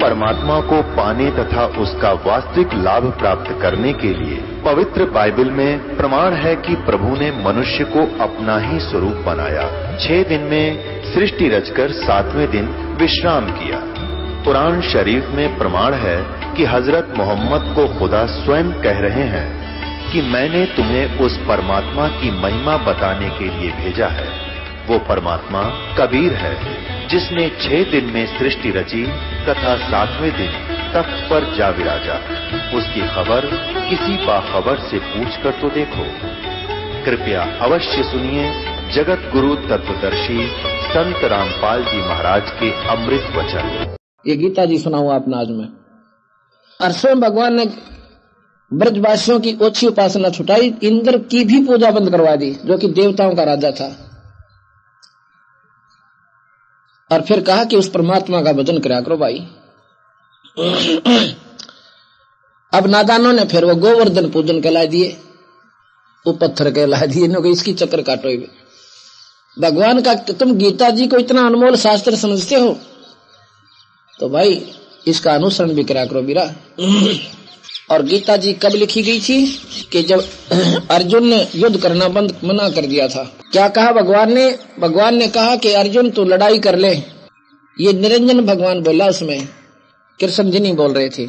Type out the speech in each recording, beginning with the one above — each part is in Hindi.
परमात्मा को पाने तथा उसका वास्तविक लाभ प्राप्त करने के लिए पवित्र बाइबल में प्रमाण है कि प्रभु ने मनुष्य को अपना ही स्वरूप बनाया। 6 दिन में सृष्टि रचकर 7वें दिन विश्राम किया। कुरान शरीफ में प्रमाण है कि हजरत मोहम्मद को खुदा स्वयं कह रहे हैं कि मैंने तुम्हें उस परमात्मा की महिमा बताने के लिए भेजा है। वो परमात्मा कबीर है जिसने 6 दिन में सृष्टि रची तथा 7वें दिन तख्त पर जा विराजा। उसकी खबर किसी बाखबर से पूछकर तो देखो। कृपया अवश्य सुनिए जगत गुरु तत्वदर्शी संत रामपाल जी महाराज के अमृत वचन। ये गीता जी सुनाऊं आपने आज में। और स्वयं भगवान ने ब्रजवासियों की ओछी उपासना छुटाई, इंद्र की भी पूजा बंद करवा दी जो कि देवताओं का राजा था, और फिर कहा कि उस परमात्मा का भजन करा करो भाई। अब नादानों ने फिर वो गोवर्धन पूजन कहला दिए, वो पत्थर कहला दिए, नो इसकी चक्कर काटो। भगवान का तुम गीता जी को इतना अनमोल शास्त्र समझते हो तो भाई इसका अनुसरण भी करा करो बीरा। और गीता जी कब लिखी गई थी कि जब अर्जुन ने युद्ध करना बंद मना कर दिया था। क्या कहा भगवान ने कहा कि अर्जुन तू लड़ाई कर ले। ये निरंजन भगवान बोला, उसमें कृष्ण जी नहीं बोल रहे थे।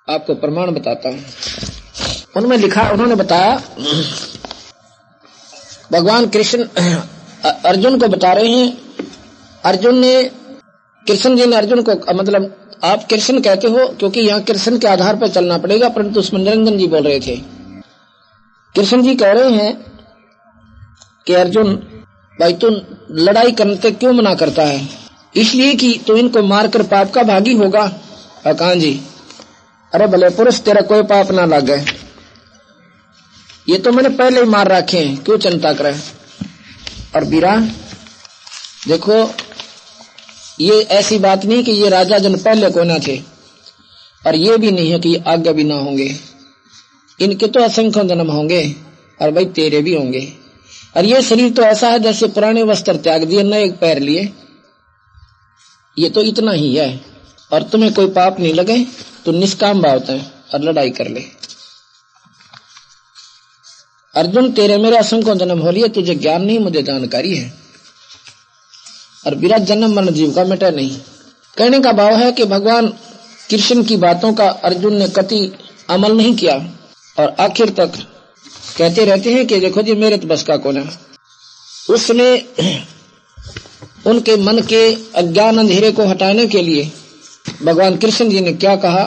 आपको प्रमाण बताता हूं, उनमें लिखा, उन्होंने बताया, भगवान कृष्ण अर्जुन को बता रहे हैं। अर्जुन ने, कृष्ण जी ने अर्जुन को, मतलब आप कृष्ण कहते हो क्योंकि यहाँ कृष्ण के आधार पर चलना पड़ेगा, परंतु उसमें निरंजन जी बोल रहे थे। कृष्ण जी कह रहे हैं कि अर्जुन भाई तू लड़ाई करने क्यों मना करता है? इसलिए कि तू इनको मारकर पाप का भागी होगा। कहां जी? अरे भले पुरुष तेरा कोई पाप ना लग गए, ये तो मैंने पहले ही मार रखे हैं, क्यों चिंता करे। और बीरा देखो, ये ऐसी बात नहीं कि ये राजा जन पहले को ना थे, और ये भी नहीं है कि आगे भी ना होंगे। इनके तो असंख्य जन्म होंगे, और भाई तेरे भी होंगे। और ये शरीर तो ऐसा है जैसे पुराने वस्त्र त्याग दिए, नए पैर लिए। ये तो इतना ही है, और तुम्हें कोई पाप नहीं लगे तो निष्काम भाव है और लड़ाई कर ले। अर्जुन तेरे मेरे असंख्य जन्म हो लिए, तुझे ज्ञान नहीं, मुझे जानकारी है। और बिना जन्म मरण जीव का मिटा नहीं। कहने का भाव है कि भगवान कृष्ण की बातों का अर्जुन ने कति अमल नहीं किया, और आखिर तक कहते रहते हैं कि देखो जी मेरे तो बस का कौन है। उसने उनके मन के अज्ञान अंधेरे को हटाने के लिए भगवान कृष्ण जी ने क्या कहा,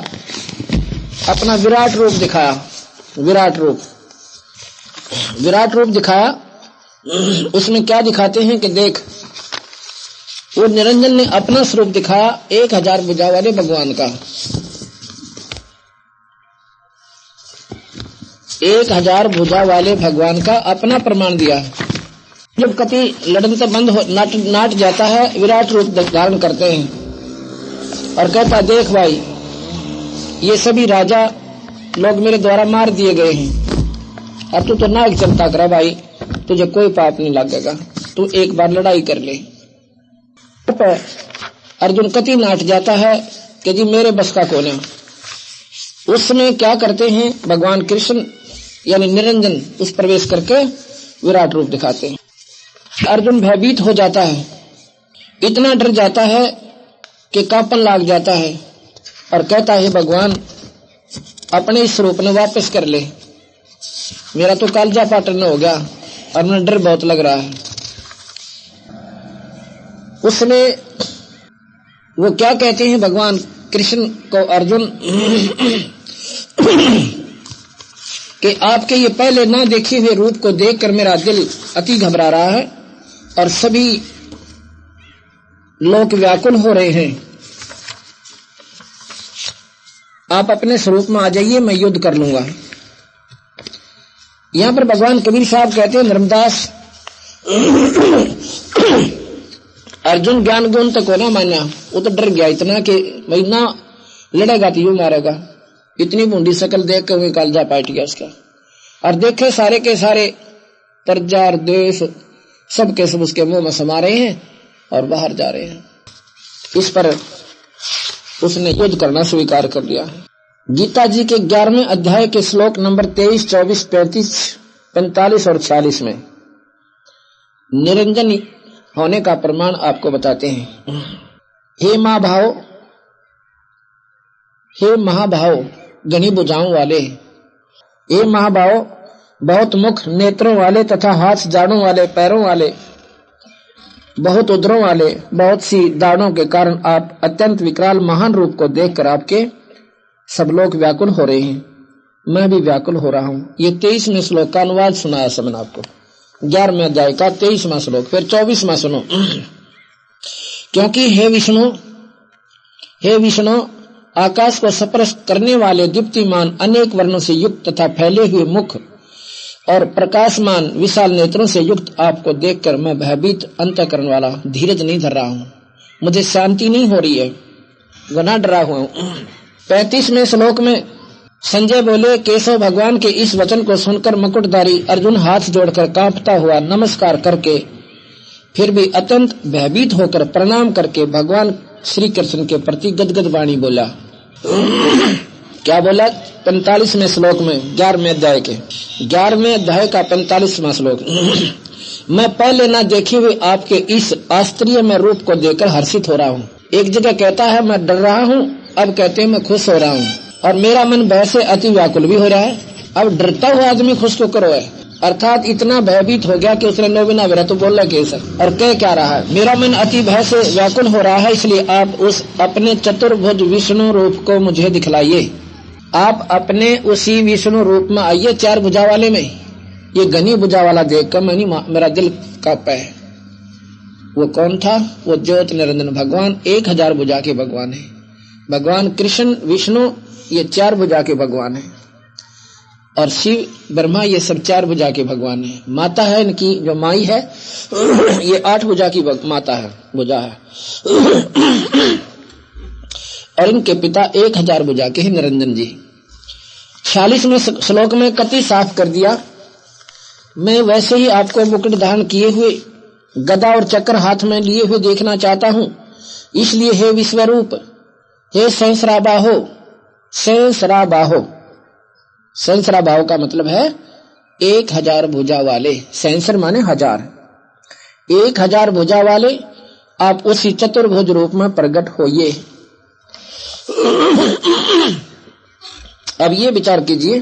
अपना विराट रूप दिखाया। विराट रूप दिखाया। उसमें क्या दिखाते हैं कि देख, वो निरंजन ने अपना स्वरूप दिखाया 1000 भुजा वाले भगवान का। 1000 भुजा वाले भगवान का अपना प्रमाण दिया। जब कति लड़न से बंद हो नाट जाता है, विराट रूप धारण करते हैं और कहता देख भाई ये सभी राजा लोग मेरे द्वारा मार दिए गए हैं, अब तू तो नायक चिंता करा भाई, तुझे कोई पाप नहीं लगेगा, तू एक बार लड़ाई कर ले। अर्जुन कति नाट जाता है कि जी मेरे बस का कौन है। उसमें क्या करते हैं भगवान कृष्ण यानी निरंजन उस प्रवेश करके विराट रूप दिखाते हैं। अर्जुन भयभीत हो जाता है, इतना डर जाता है कि कांपन लाग जाता है और कहता है भगवान अपने इस रूप में वापस कर ले, मेरा तो कालजा पाटन हो गया और मुझे डर बहुत लग रहा है। उसने वो क्या कहते हैं भगवान कृष्ण को अर्जुन कि आपके ये पहले ना देखे हुए रूप को देखकर मेरा दिल अति घबरा रहा है और सभी लोग व्याकुल हो रहे हैं, आप अपने स्वरूप में आ जाइए, मैं युद्ध कर लूंगा। यहां पर भगवान कबीर साहब कहते हैं धर्मदास अर्जुन ज्ञान गुण तक हो ना माना, वो तो डर गया इतना कि भाई ना लड़ेगा तो यूं मारेगा। इतनी बूंदी शकल देख के वही कालजा पाट गया उसका। और देखे सारे के सारे प्रजा और देश सब के सब उसके मुंह में समा रहे हैं और बाहर जा रहे हैं। इस पर उसने युद्ध करना स्वीकार कर लिया। गीता जी के 11वें अध्याय के श्लोक नंबर 23, 24, 35, 45 और 46 में निरंजन होने का प्रमाण आपको बताते हैं। हे महाभाव घनी भुजाओं वाले, हे महाभाव बहुत मुख नेत्रों वाले तथा हाथ जाड़ों वाले, पैरों वाले, बहुत उदरों वाले, बहुत सी दाढ़ों के कारण आप अत्यंत विकराल महान रूप को देखकर आपके सब लोग व्याकुल हो रहे हैं, मैं भी व्याकुल हो रहा हूं। ये 23वें श्लोक का अनुवाद सुनाया सबने आपको, 11वें अध्याय का 23वां श्लोक। फिर 24वां सुनो। क्योंकि हे विष्णु आकाश को स्पर्श करने वाले दीप्तिमान अनेक वर्णों से युक्त तथा फैले हुए मुख और प्रकाशमान विशाल नेत्रों से युक्त आपको देखकर मैं भयभीत अंतःकरण वाला धीरज नहीं धर रहा हूँ, मुझे शांति नहीं हो रही है, घना डरा हुआ हूँ। 35वें श्लोक में संजय बोले, केशव भगवान के इस वचन को सुनकर मुकुटधारी अर्जुन हाथ जोड़कर कांपता हुआ नमस्कार करके फिर भी अत्यंत भयभीत होकर प्रणाम करके भगवान श्री कृष्ण के प्रति गदगद वाणी बोला। क्या बोला? 45वें श्लोक में 11वें अध्याय के 11वें अध्याय का 45वां श्लोक। मैं पहले न देखे हुए आपके इस आश्चर्यमय रूप को देखकर हर्षित हो रहा हूँ। एक जगह कहता है मैं डर रहा हूँ, अब कहते हैं मैं खुश हो रहा हूँ, और मेरा मन भय से अति व्याकुल भी हो रहा है। अब डरता हुआ आदमी खुश तो करो है, अर्थात इतना भयभीत हो गया कि उसने नो बिना विरह तो बोल रहा सर, और क्या रहा है, मेरा मन अति भय से व्याकुल हो रहा है, इसलिए आप उस अपने चतुर्भुज विष्णु रूप को मुझे दिखलाइए। आप अपने उसी विष्णु रूप में आइए, 4 भुजा वाले में। ये घनी भुजा वाला देखकर मेरा दिल कांपा है। वो कौन था? वो ज्योत निरंजन भगवान 1000 भुजा के भगवान है। भगवान कृष्ण विष्णु ये 4 भुजा के भगवान है, और शिव ब्रह्मा ये सब 4 भुजा के भगवान है। माता है इनकी जो माई है ये 8 भुजा की माता है, भुजा है, और इनके पिता 1000 भुजा के हैं निरंजन जी। 46वें श्लोक में कति साफ कर दिया, मैं वैसे ही आपको मुकुट धारण किए हुए गदा और चक्र हाथ में लिए हुए देखना चाहता हूं, इसलिए हे विश्वरूप, हे सहस्राबाहो, सहस्राबाहो, सहस्राबाहो का मतलब है 1000 भुजा वाले, सहस्र माने 1000, 1000 भुजा वाले आप उसी चतुर्भुज रूप में प्रकट होइए। अब ये विचार कीजिए,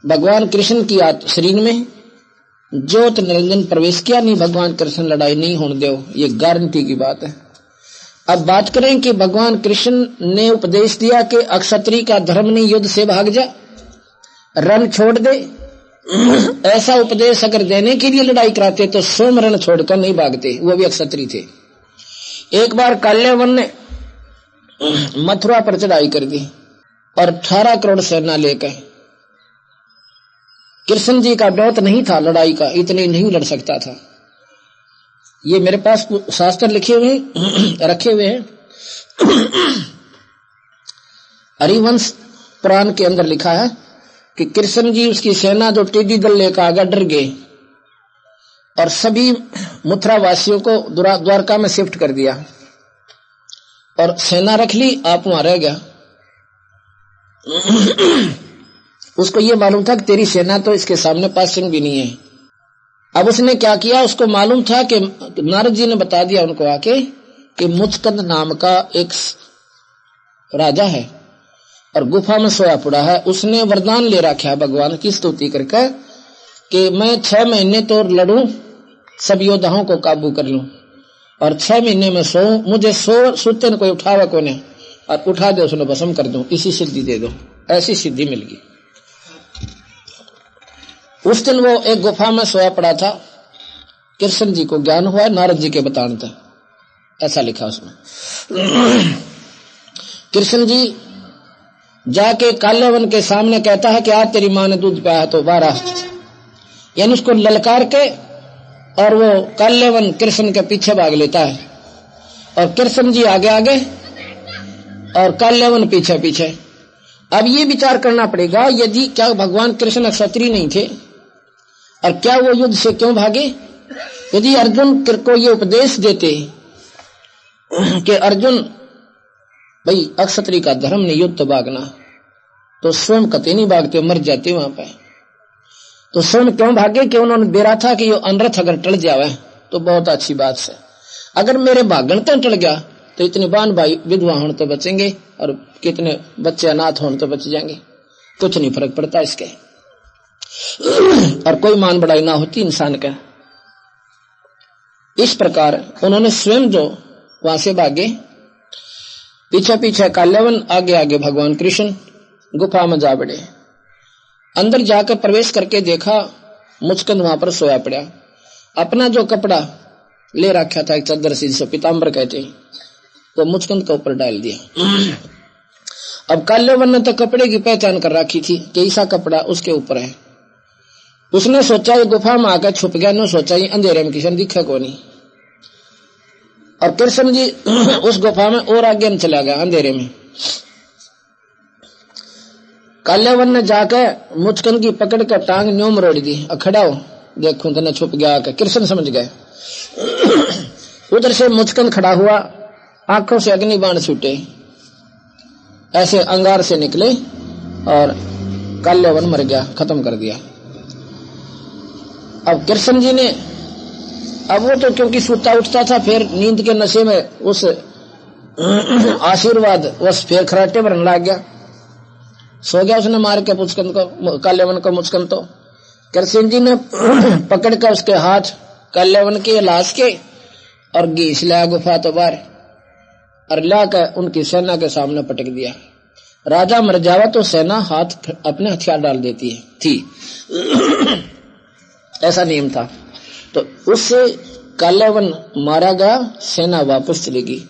भगवान कृष्ण की शरीर में ज्योत निरंजन प्रवेश किया नहीं, भगवान कृष्ण लड़ाई नहीं होने दो, ये गारंटी की बात है। अब बात करें कि भगवान कृष्ण ने उपदेश दिया कि अक्षत्री का धर्म नहीं, युद्ध से भाग जा, रण छोड़ दे। ऐसा उपदेश अगर देने के लिए लड़ाई कराते तो स्वयं रण छोड़कर नहीं भागते, वो भी अक्षत्री थे। एक बार काल्यवन ने मथुरा पर चढ़ाई कर दी और 18 करोड़ सेना लेकर, कृष्ण जी का डोत नहीं था लड़ाई का, इतनी नहीं लड़ सकता था। ये मेरे पास शास्त्र लिखे हुए रखे हुए हैं। हरिवंश पुराण के अंदर लिखा है कि कृष्ण जी उसकी सेना जो टिड्डी दल लेकर आगे डर गए और सभी मथुरा वासियों को द्वारका में शिफ्ट कर दिया और सेना रख ली, आप वहां रह गया। उसको ये मालूम था कि तेरी सेना तो इसके सामने पासिंग भी नहीं है। अब उसने क्या किया, उसको मालूम था कि नारद जी ने बता दिया उनको आके कि मुचकंद नाम का एक राजा है और गुफा में सोया पड़ा है। उसने वरदान ले रखा है भगवान की स्तुति करके कि मैं 6 महीने तो लड़ूं, सब योद्धाओं को काबू कर लूं और 6 महीने में सोऊं, मुझे सोते न कोई उठावा कोने और उठा दे उसने भस्म कर दूं, इसी सिद्धि दे दो। ऐसी सिद्धि मिल गई। उस दिन वो एक गुफा में सोया पड़ा था, कृष्ण जी को ज्ञान हुआ, नारद जी के बताने था, ऐसा लिखा उसमें। कृष्ण जी जाके काल्यवन के सामने कहता है कि आज तेरी माँ ने दूध पिया है तो 12, यानी उसको ललकार के, और वो काल्यवन कृष्ण के पीछे भाग लेता है और कृष्ण जी आगे आगे और काल्यवन पीछे पीछे। अब ये विचार करना पड़ेगा, यदि क्या भगवान कृष्ण क्षत्रिय नहीं थे और क्या वो युद्ध से क्यों भागे? यदि अर्जुन को ये उपदेश देते कि अर्जुन भाई अक्षत्री का धर्म नहीं युद्ध भागना, तो स्वयं कते नहीं भागते, मर जाते वहां पे। तो स्वयं क्यों भागे कि उन्होंने बेरा था कि ये अनर्थ अगर टल जावे तो बहुत अच्छी बात से, अगर मेरे भागण तक टल गया तो इतने बान भाई विधवा होने तो बचेंगे और कितने बच्चे अनाथ होने तो बच जाएंगे, कुछ नहीं फर्क पड़ता इसके, और कोई मान बढ़ाई ना होती इंसान का। इस प्रकार उन्होंने स्वयं जो वहां से भागे, पीछे पीछे काल्यावन, आगे आगे भगवान कृष्ण गुफा में जा बढ़े। अंदर जाकर प्रवेश करके देखा मुचकंद वहां पर सोया पड़ा, अपना जो कपड़ा ले रखा था एक चादर सी जिसे पीताम्बर कहते हैं, तो मुचकंद के ऊपर डाल दिया। अब काल्यावन ने तो कपड़े की पहचान कर रखी थी कि ऐसा कपड़ा उसके ऊपर है। उसने सोचा ये गुफा में आकर छुप गया, ने सोचा ये अंधेरे में किसी दिखे को नहीं, और कृष्ण जी उस गुफा में और आगे में चला गया अंधेरे में। काल्यावन ने जाकर मुचकंद की पकड़ कर टांग न्यों मरोड़ दी, खड़ा हो देखूं तो न छुप गया आकर, कृष्ण समझ गए। उधर से मुचकंद खड़ा हुआ, आंखों से अग्नि बाण छूटे, ऐसे अंगार से निकले और काल्यावन मर गया, खत्म कर दिया। अब कृष्ण जी ने, अब वो तो क्योंकि सूता उठता था, फिर नींद के नशे में उस आशीर्वाद बस फिर खराटे भरने लग गया, सो गया उसने मार के मुचकंद को, काल्यावन को मुचकंद। तो कृष्ण जी ने पकड़ कर उसके हाथ काल्यावन के लाश के और घींच लाया गुफा तो बाहर, और लाकर उनकी सेना के सामने पटक दिया। राजा मर जावा तो सेना हाथ अपने हथियार डाल देती है थी, ऐसा नियम था। तो उससे काल्यावन मारा गया, सेना वापस चली गई,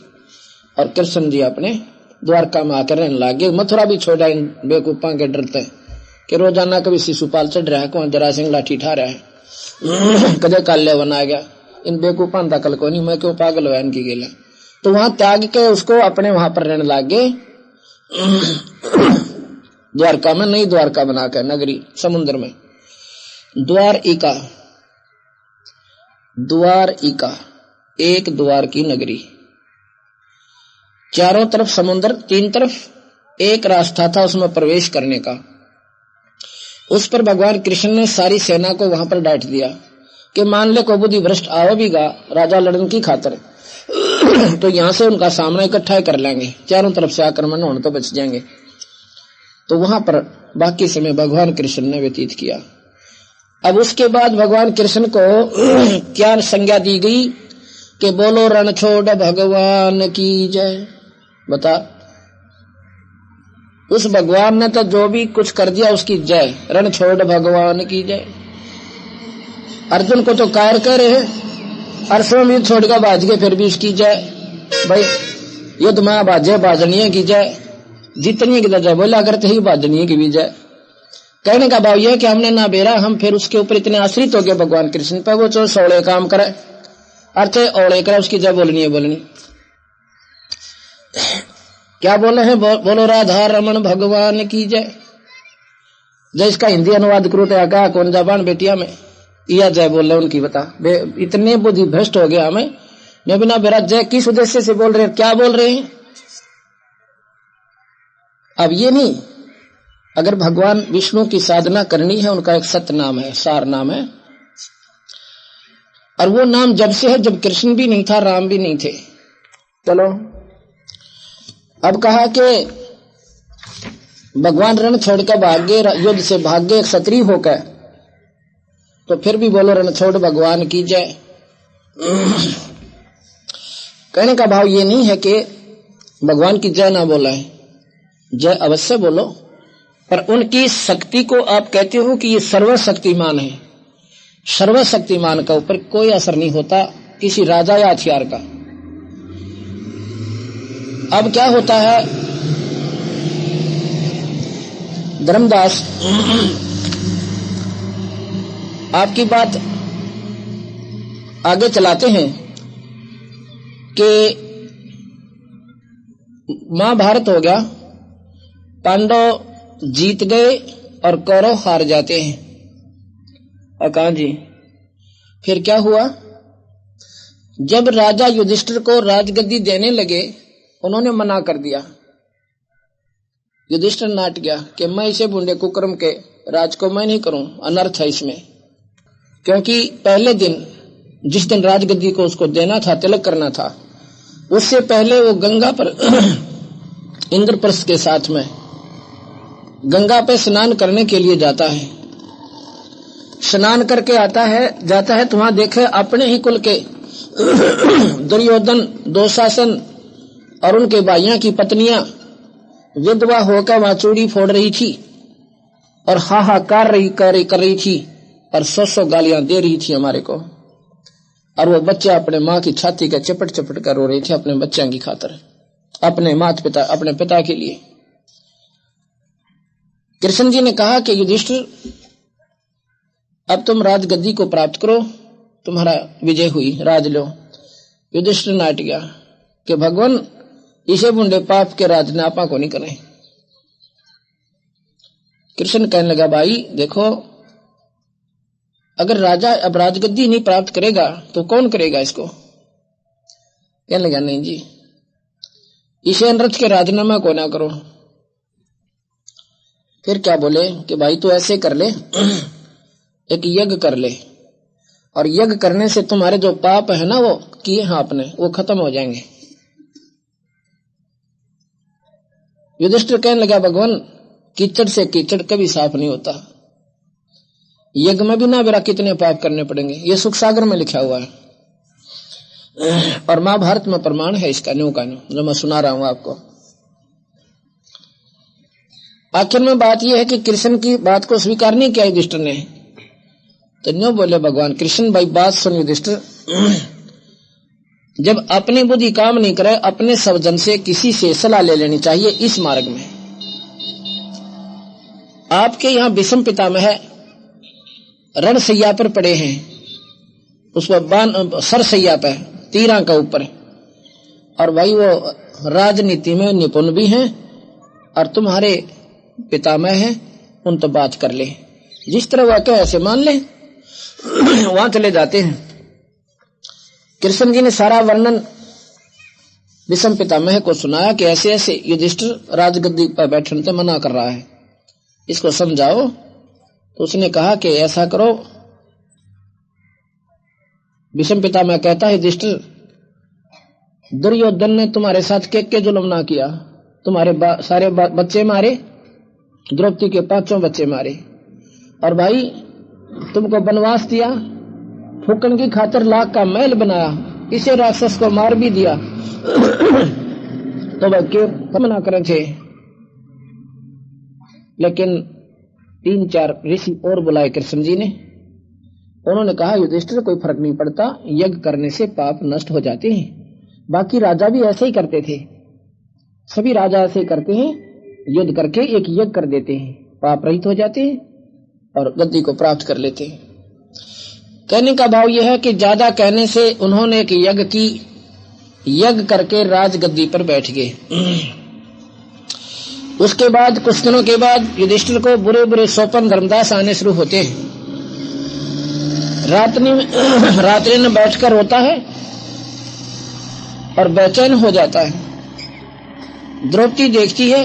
और कृष्ण जी अपने द्वारका में आकर रहने लगे। मथुरा भी छोड़ा इन बेकूफा के डरते कि रोजाना कभी शिशुपाल चढ़ रहा है, कौन जरासिंह लाठी ठा रहा है, कदे काल्यावन आ गया, इन बेकूफा का कल को नहीं, मैं क्यों पागल हुआ इनकी गेला। तो वहां त्याग के उसको अपने वहां पर रहने लगे, द्वारका में नई द्वारका बनाकर नगरी समुद्र में। द्वारिका, द्वारिका एक द्वार की नगरी, चारों तरफ समुद्र, तीन तरफ एक रास्ता था उसमें प्रवेश करने का। उस पर भगवान कृष्ण ने सारी सेना को वहां पर डांट दिया कि मान ले को बुद्धि भ्रष्ट आवेगा राजा लड़न की खातर तो यहां से उनका सामना इकट्ठा कर लेंगे, चारों तरफ से आक्रमण होने तो बच जाएंगे। तो वहां पर बाकी समय भगवान कृष्ण ने व्यतीत किया। अब उसके बाद भगवान कृष्ण को क्या संज्ञा दी गई कि बोलो रण छोड़ भगवान की जय। बता, उस भगवान ने तो जो भी कुछ कर दिया उसकी जय, रण छोड़ भगवान की जय। अर्जुन को तो कायर कह रहे हैं, अर्जुन भी छोड़ कर बाज गए, फिर भी उसकी जय। भाई युद्ध में बाजे बाजनीय की जय, जितनी की जय बोला करते ही बाजनीय की भी जय। कहने का भाव यह है कि हमने ना बेरा, हम फिर उसके ऊपर इतने आश्रित हो गए भगवान कृष्ण पर, वो जो सोले काम करे अर्थ ओले करे, उसकी जय बोलनी है बोलनी। क्या बोले हैं, बोलो राधा रमन भगवान की जय। जय इसका हिंदी अनुवाद करो तो क्या कौन जबान बेटिया में यह जय बोल रहे उनकी, बता इतने बुद्धि भ्रष्ट हो गया हमें, मैं बिना बेरा जय किस उद्देश्य से बोल रहे हैं, क्या बोल रहे हैं। अब ये नहीं, अगर भगवान विष्णु की साधना करनी है, उनका एक सत्य नाम है, सार नाम है, और वो नाम जब से है जब कृष्ण भी नहीं था, राम भी नहीं थे। चलो अब कहा कि भगवान रण छोड़कर भागे, युद्ध से भागे क्षत्रिय होकर, तो फिर भी बोलो रण छोड़ भगवान की जय। कहने का भाव ये नहीं है कि भगवान की जय ना बोला है, जय अवश्य बोलो, पर उनकी शक्ति को आप कहते हो कि ये सर्वशक्तिमान है। सर्वशक्तिमान का ऊपर कोई असर नहीं होता किसी राजा या हथियार का। अब क्या होता है, धर्मदास आपकी बात आगे चलाते हैं कि महाभारत हो गया, पांडव जीत गए और कौरव हार जाते हैं। कहा जी फिर क्या हुआ, जब राजा युधिष्ठिर को राजगद्दी देने लगे उन्होंने मना कर दिया। युधिष्ठिर नाट गया कि मैं इसे बूढ़े कुकर्म के राज को मैं नहीं करूं, अनर्थ है इसमें। क्योंकि पहले दिन जिस दिन राजगद्दी को उसको देना था, तिलक करना था, उससे पहले वो गंगा पर इंद्रप्रस्थ के साथ में गंगा पे स्नान करने के लिए जाता है। स्नान करके जाता है तो वहां देखे अपने ही कुल के दुर्योधन, दुशासन और उनके भाइयों की पत्नियां विधवा होकर वहां चूड़ी फोड़ रही थी और हाहाकार कर रही थी और 100 गालियां दे रही थी हमारे को। और वो बच्चे अपने माँ की छाती का चपट चपट कर रो रहे थे अपने बच्चों की खातर, अपने माता पिता, अपने पिता के लिए। कृष्ण जी ने कहा कि युधिष्ठिर, अब तुम राजगद्दी को प्राप्त करो, तुम्हारा विजय हुई, राज लो। युधिष्ठिर नाट गया कि भगवान इसे बूढ़े पाप के राज ने आपा को नहीं करें। कृष्ण कहने लगा, भाई देखो, अगर राजा अब राजगद्दी नहीं प्राप्त करेगा तो कौन करेगा इसको? कहने लगा, नहीं जी, इसे अनर्थ के राजनामा को ना करो। फिर क्या बोले कि भाई तू ऐसे कर ले, एक यज्ञ कर ले, और यज्ञ करने से तुम्हारे जो पाप है ना वो किए हैं आपने, वो खत्म हो जाएंगे। युधिष्ठिर कहने लगा, भगवान कीचड़ से कीचड़ कभी साफ नहीं होता, यज्ञ में भी ना मेरा कितने पाप करने पड़ेंगे, ये सुख सागर में लिखा हुआ है और महाभारत में प्रमाण है इसका, न्यू का न्यू जो मैं सुना रहा हूं आपको। आखिर में बात यह है कि कृष्ण की बात को स्वीकार नहीं किया युधिष्ठिर ने, तो न्यू बोले भगवान कृष्ण, भाई बात सुन युधिष्ठिर, जब अपनी बुद्धि काम नहीं करे, अपने सब जन से किसी से सलाह ले लेनी चाहिए इस मार्ग में। आपके यहाँ विषम पितामह रणसैया पर पड़े हैं, उस पर सरसैया पे तीरा का ऊपर, और भाई वो राजनीति में निपुण भी हैं और तुम्हारे पितामह हैं, उन तो बात कर ले, जिस तरह वह कहे ऐसे मान ले। वहां चले जाते हैं। कृष्ण जी ने सारा वर्णन विषम पितामह को सुनाया कि ऐसे ऐसे युधिष्ठिर राजगद्दी पर बैठने से मना कर रहा है, इसको समझाओ। तो उसने कहा कि ऐसा करो, विषम पितामह कहता है युधिष्ठिर, दुर्योधन ने तुम्हारे साथ के जुल्म ना किया, तुम्हारे सारे बच्चे मारे, द्रौपदी के 5 बच्चे मारे, और भाई तुमको वनवास दिया, फूकन की खातिर लाख का महल बनाया, इसे राक्षस को मार भी दिया तो भाई क्यों मना करे थे। लेकिन 3-4 ऋषि और बुलाए कृष्ण जी ने, उन्होंने कहा युधिष्ठिर कोई फर्क नहीं पड़ता, यज्ञ करने से पाप नष्ट हो जाते हैं। बाकी राजा भी ऐसे ही करते थे, सभी राजा ऐसे ही करते हैं, युद्ध करके एक यज्ञ कर देते हैं, पाप रहित हो जाते हैं और गद्दी को प्राप्त कर लेते हैं। कहने का भाव यह है कि ज्यादा कहने से उन्होंने एक यज्ञ करके राजगद्दी पर बैठ गए। उसके बाद कुछ दिनों के बाद युधिष्ठिर को बुरे बुरे स्वप्न धर्मदास आने शुरू होते हैं। रात्रि में बैठकर रोता है और बेचैन हो जाता है। द्रौपदी देखती है,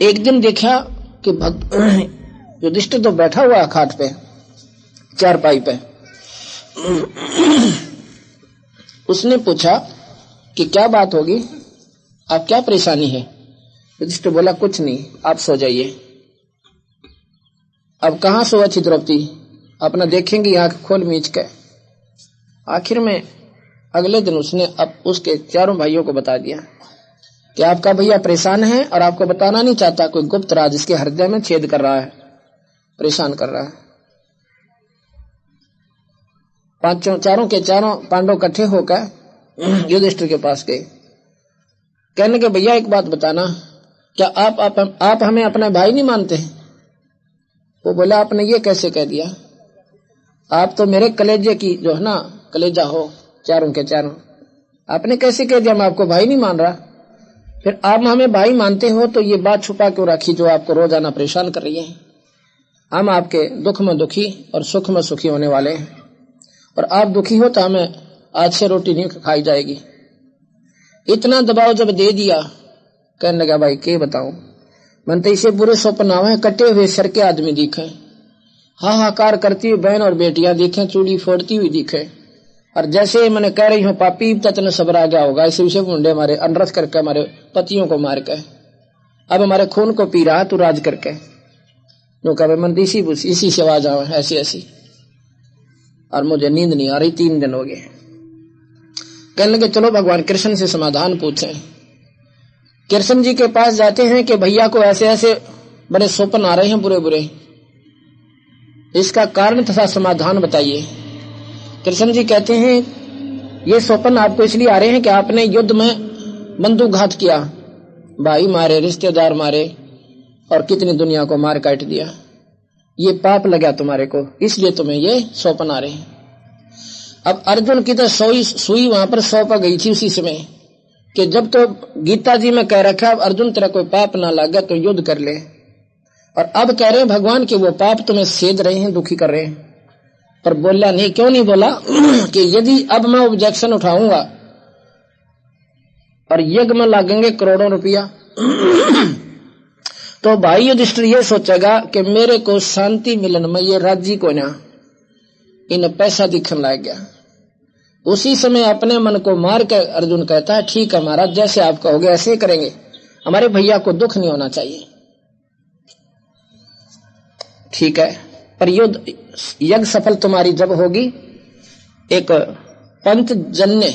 एक दिन देखा कि युधिष्ठिर तो बैठा हुआ खाट पे, चारपाई पे। उसने पूछा कि क्या बात होगी, आप क्या परेशानी है? युधिष्ठिर बोला कुछ नहीं, आप सो जाइए। अब कहाँ सोआ थी द्रौपदी, अपना देखेंगी आंख खोल मीच के। आखिर में अगले दिन उसने अब उसके 4 भाइयों को बता दिया कि आपका भैया परेशान है और आपको बताना नहीं चाहता, कोई गुप्त राज इसके हृदय में छेद कर रहा है, परेशान कर रहा है। 4 के 4 पांडव इकट्ठे होकर युधिष्ठिर के पास गए। कहने के भैया एक बात बताना, क्या आप हमें अपना भाई नहीं मानते हैं? वो बोला आपने ये कैसे कह दिया, आप तो मेरे कलेजे की जो है ना कलेजा हो, 4 के 4, आपने कैसे कह दिया मैं आपको भाई नहीं मान रहा? फिर आप हमें भाई मानते हो तो ये बात छुपा क्यों रखी जो आपको रोजाना परेशान कर रही है? हम आपके दुख में दुखी और सुख में सुखी होने वाले हैं, और आप दुखी हो तो हमें आज से रोटी नहीं खाई जाएगी। इतना दबाव जब दे दिया, कहने लगा भाई के बताऊं, मन तो इसे बुरे स्वप्न आवे, कटे हुए सर के आदमी दिखे, हाहाकार करती हुई बहन और बेटियां दिखे, चूड़ी फोड़ती हुई दिखे, और जैसे मैंने कह रही हूँ पापी तत्न सबर आ गया होगा, इसी विषय मुंडे हमारे अनरस करके हमारे पतियों को मार के अब हमारे खून को पी रहा तू राज करके, जो कहे मन इसी से आवाज आवे ऐसी ऐसी, और मुझे नींद नहीं आ रही, 3 दिन हो गए। कहने लगे चलो भगवान कृष्ण से समाधान पूछें। कृष्ण जी के पास जाते हैं कि भैया को ऐसे ऐसे बड़े स्वप्न आ रहे हैं बुरे बुरे, इसका कारण तथा समाधान बताइए। कृष्ण जी कहते हैं ये स्वप्न आपको इसलिए आ रहे हैं कि आपने युद्ध में बंदूकघात किया, भाई मारे, रिश्तेदार मारे, और कितनी दुनिया को मार काट दिया, ये पाप लगा तुम्हारे को, इसलिए तुम्हें ये स्वप्न आ रहे हैं। अब अर्जुन की तो सुई वहां पर 100 पर गई थी उसी समय, कि जब तो गीता जी में कह रखा अब अर्जुन तेरा कोई पाप ना लगे तो युद्ध कर ले, और अब कह रहे हैं भगवान कि वो पाप तुम्हें सेध रहे हैं, दुखी कर रहे हैं। पर बोला नहीं, क्यों नहीं बोला कि यदि अब मैं ऑब्जेक्शन उठाऊंगा और यज्ञ में लागेंगे करोड़ों रुपया तो भाई युधिष्ठिर ये सोचेगा कि मेरे को शांति मिलन में ये राज्य को ना इन पैसा दिखने लग गया। उसी समय अपने मन को मार कर अर्जुन कहता है ठीक है महाराज, जैसे आप कहोगे ऐसे ही करेंगे, हमारे भैया को दुख नहीं होना चाहिए। ठीक है, पर युद्ध यज्ञ सफल तुम्हारी जब होगी, एक पंचजन्य,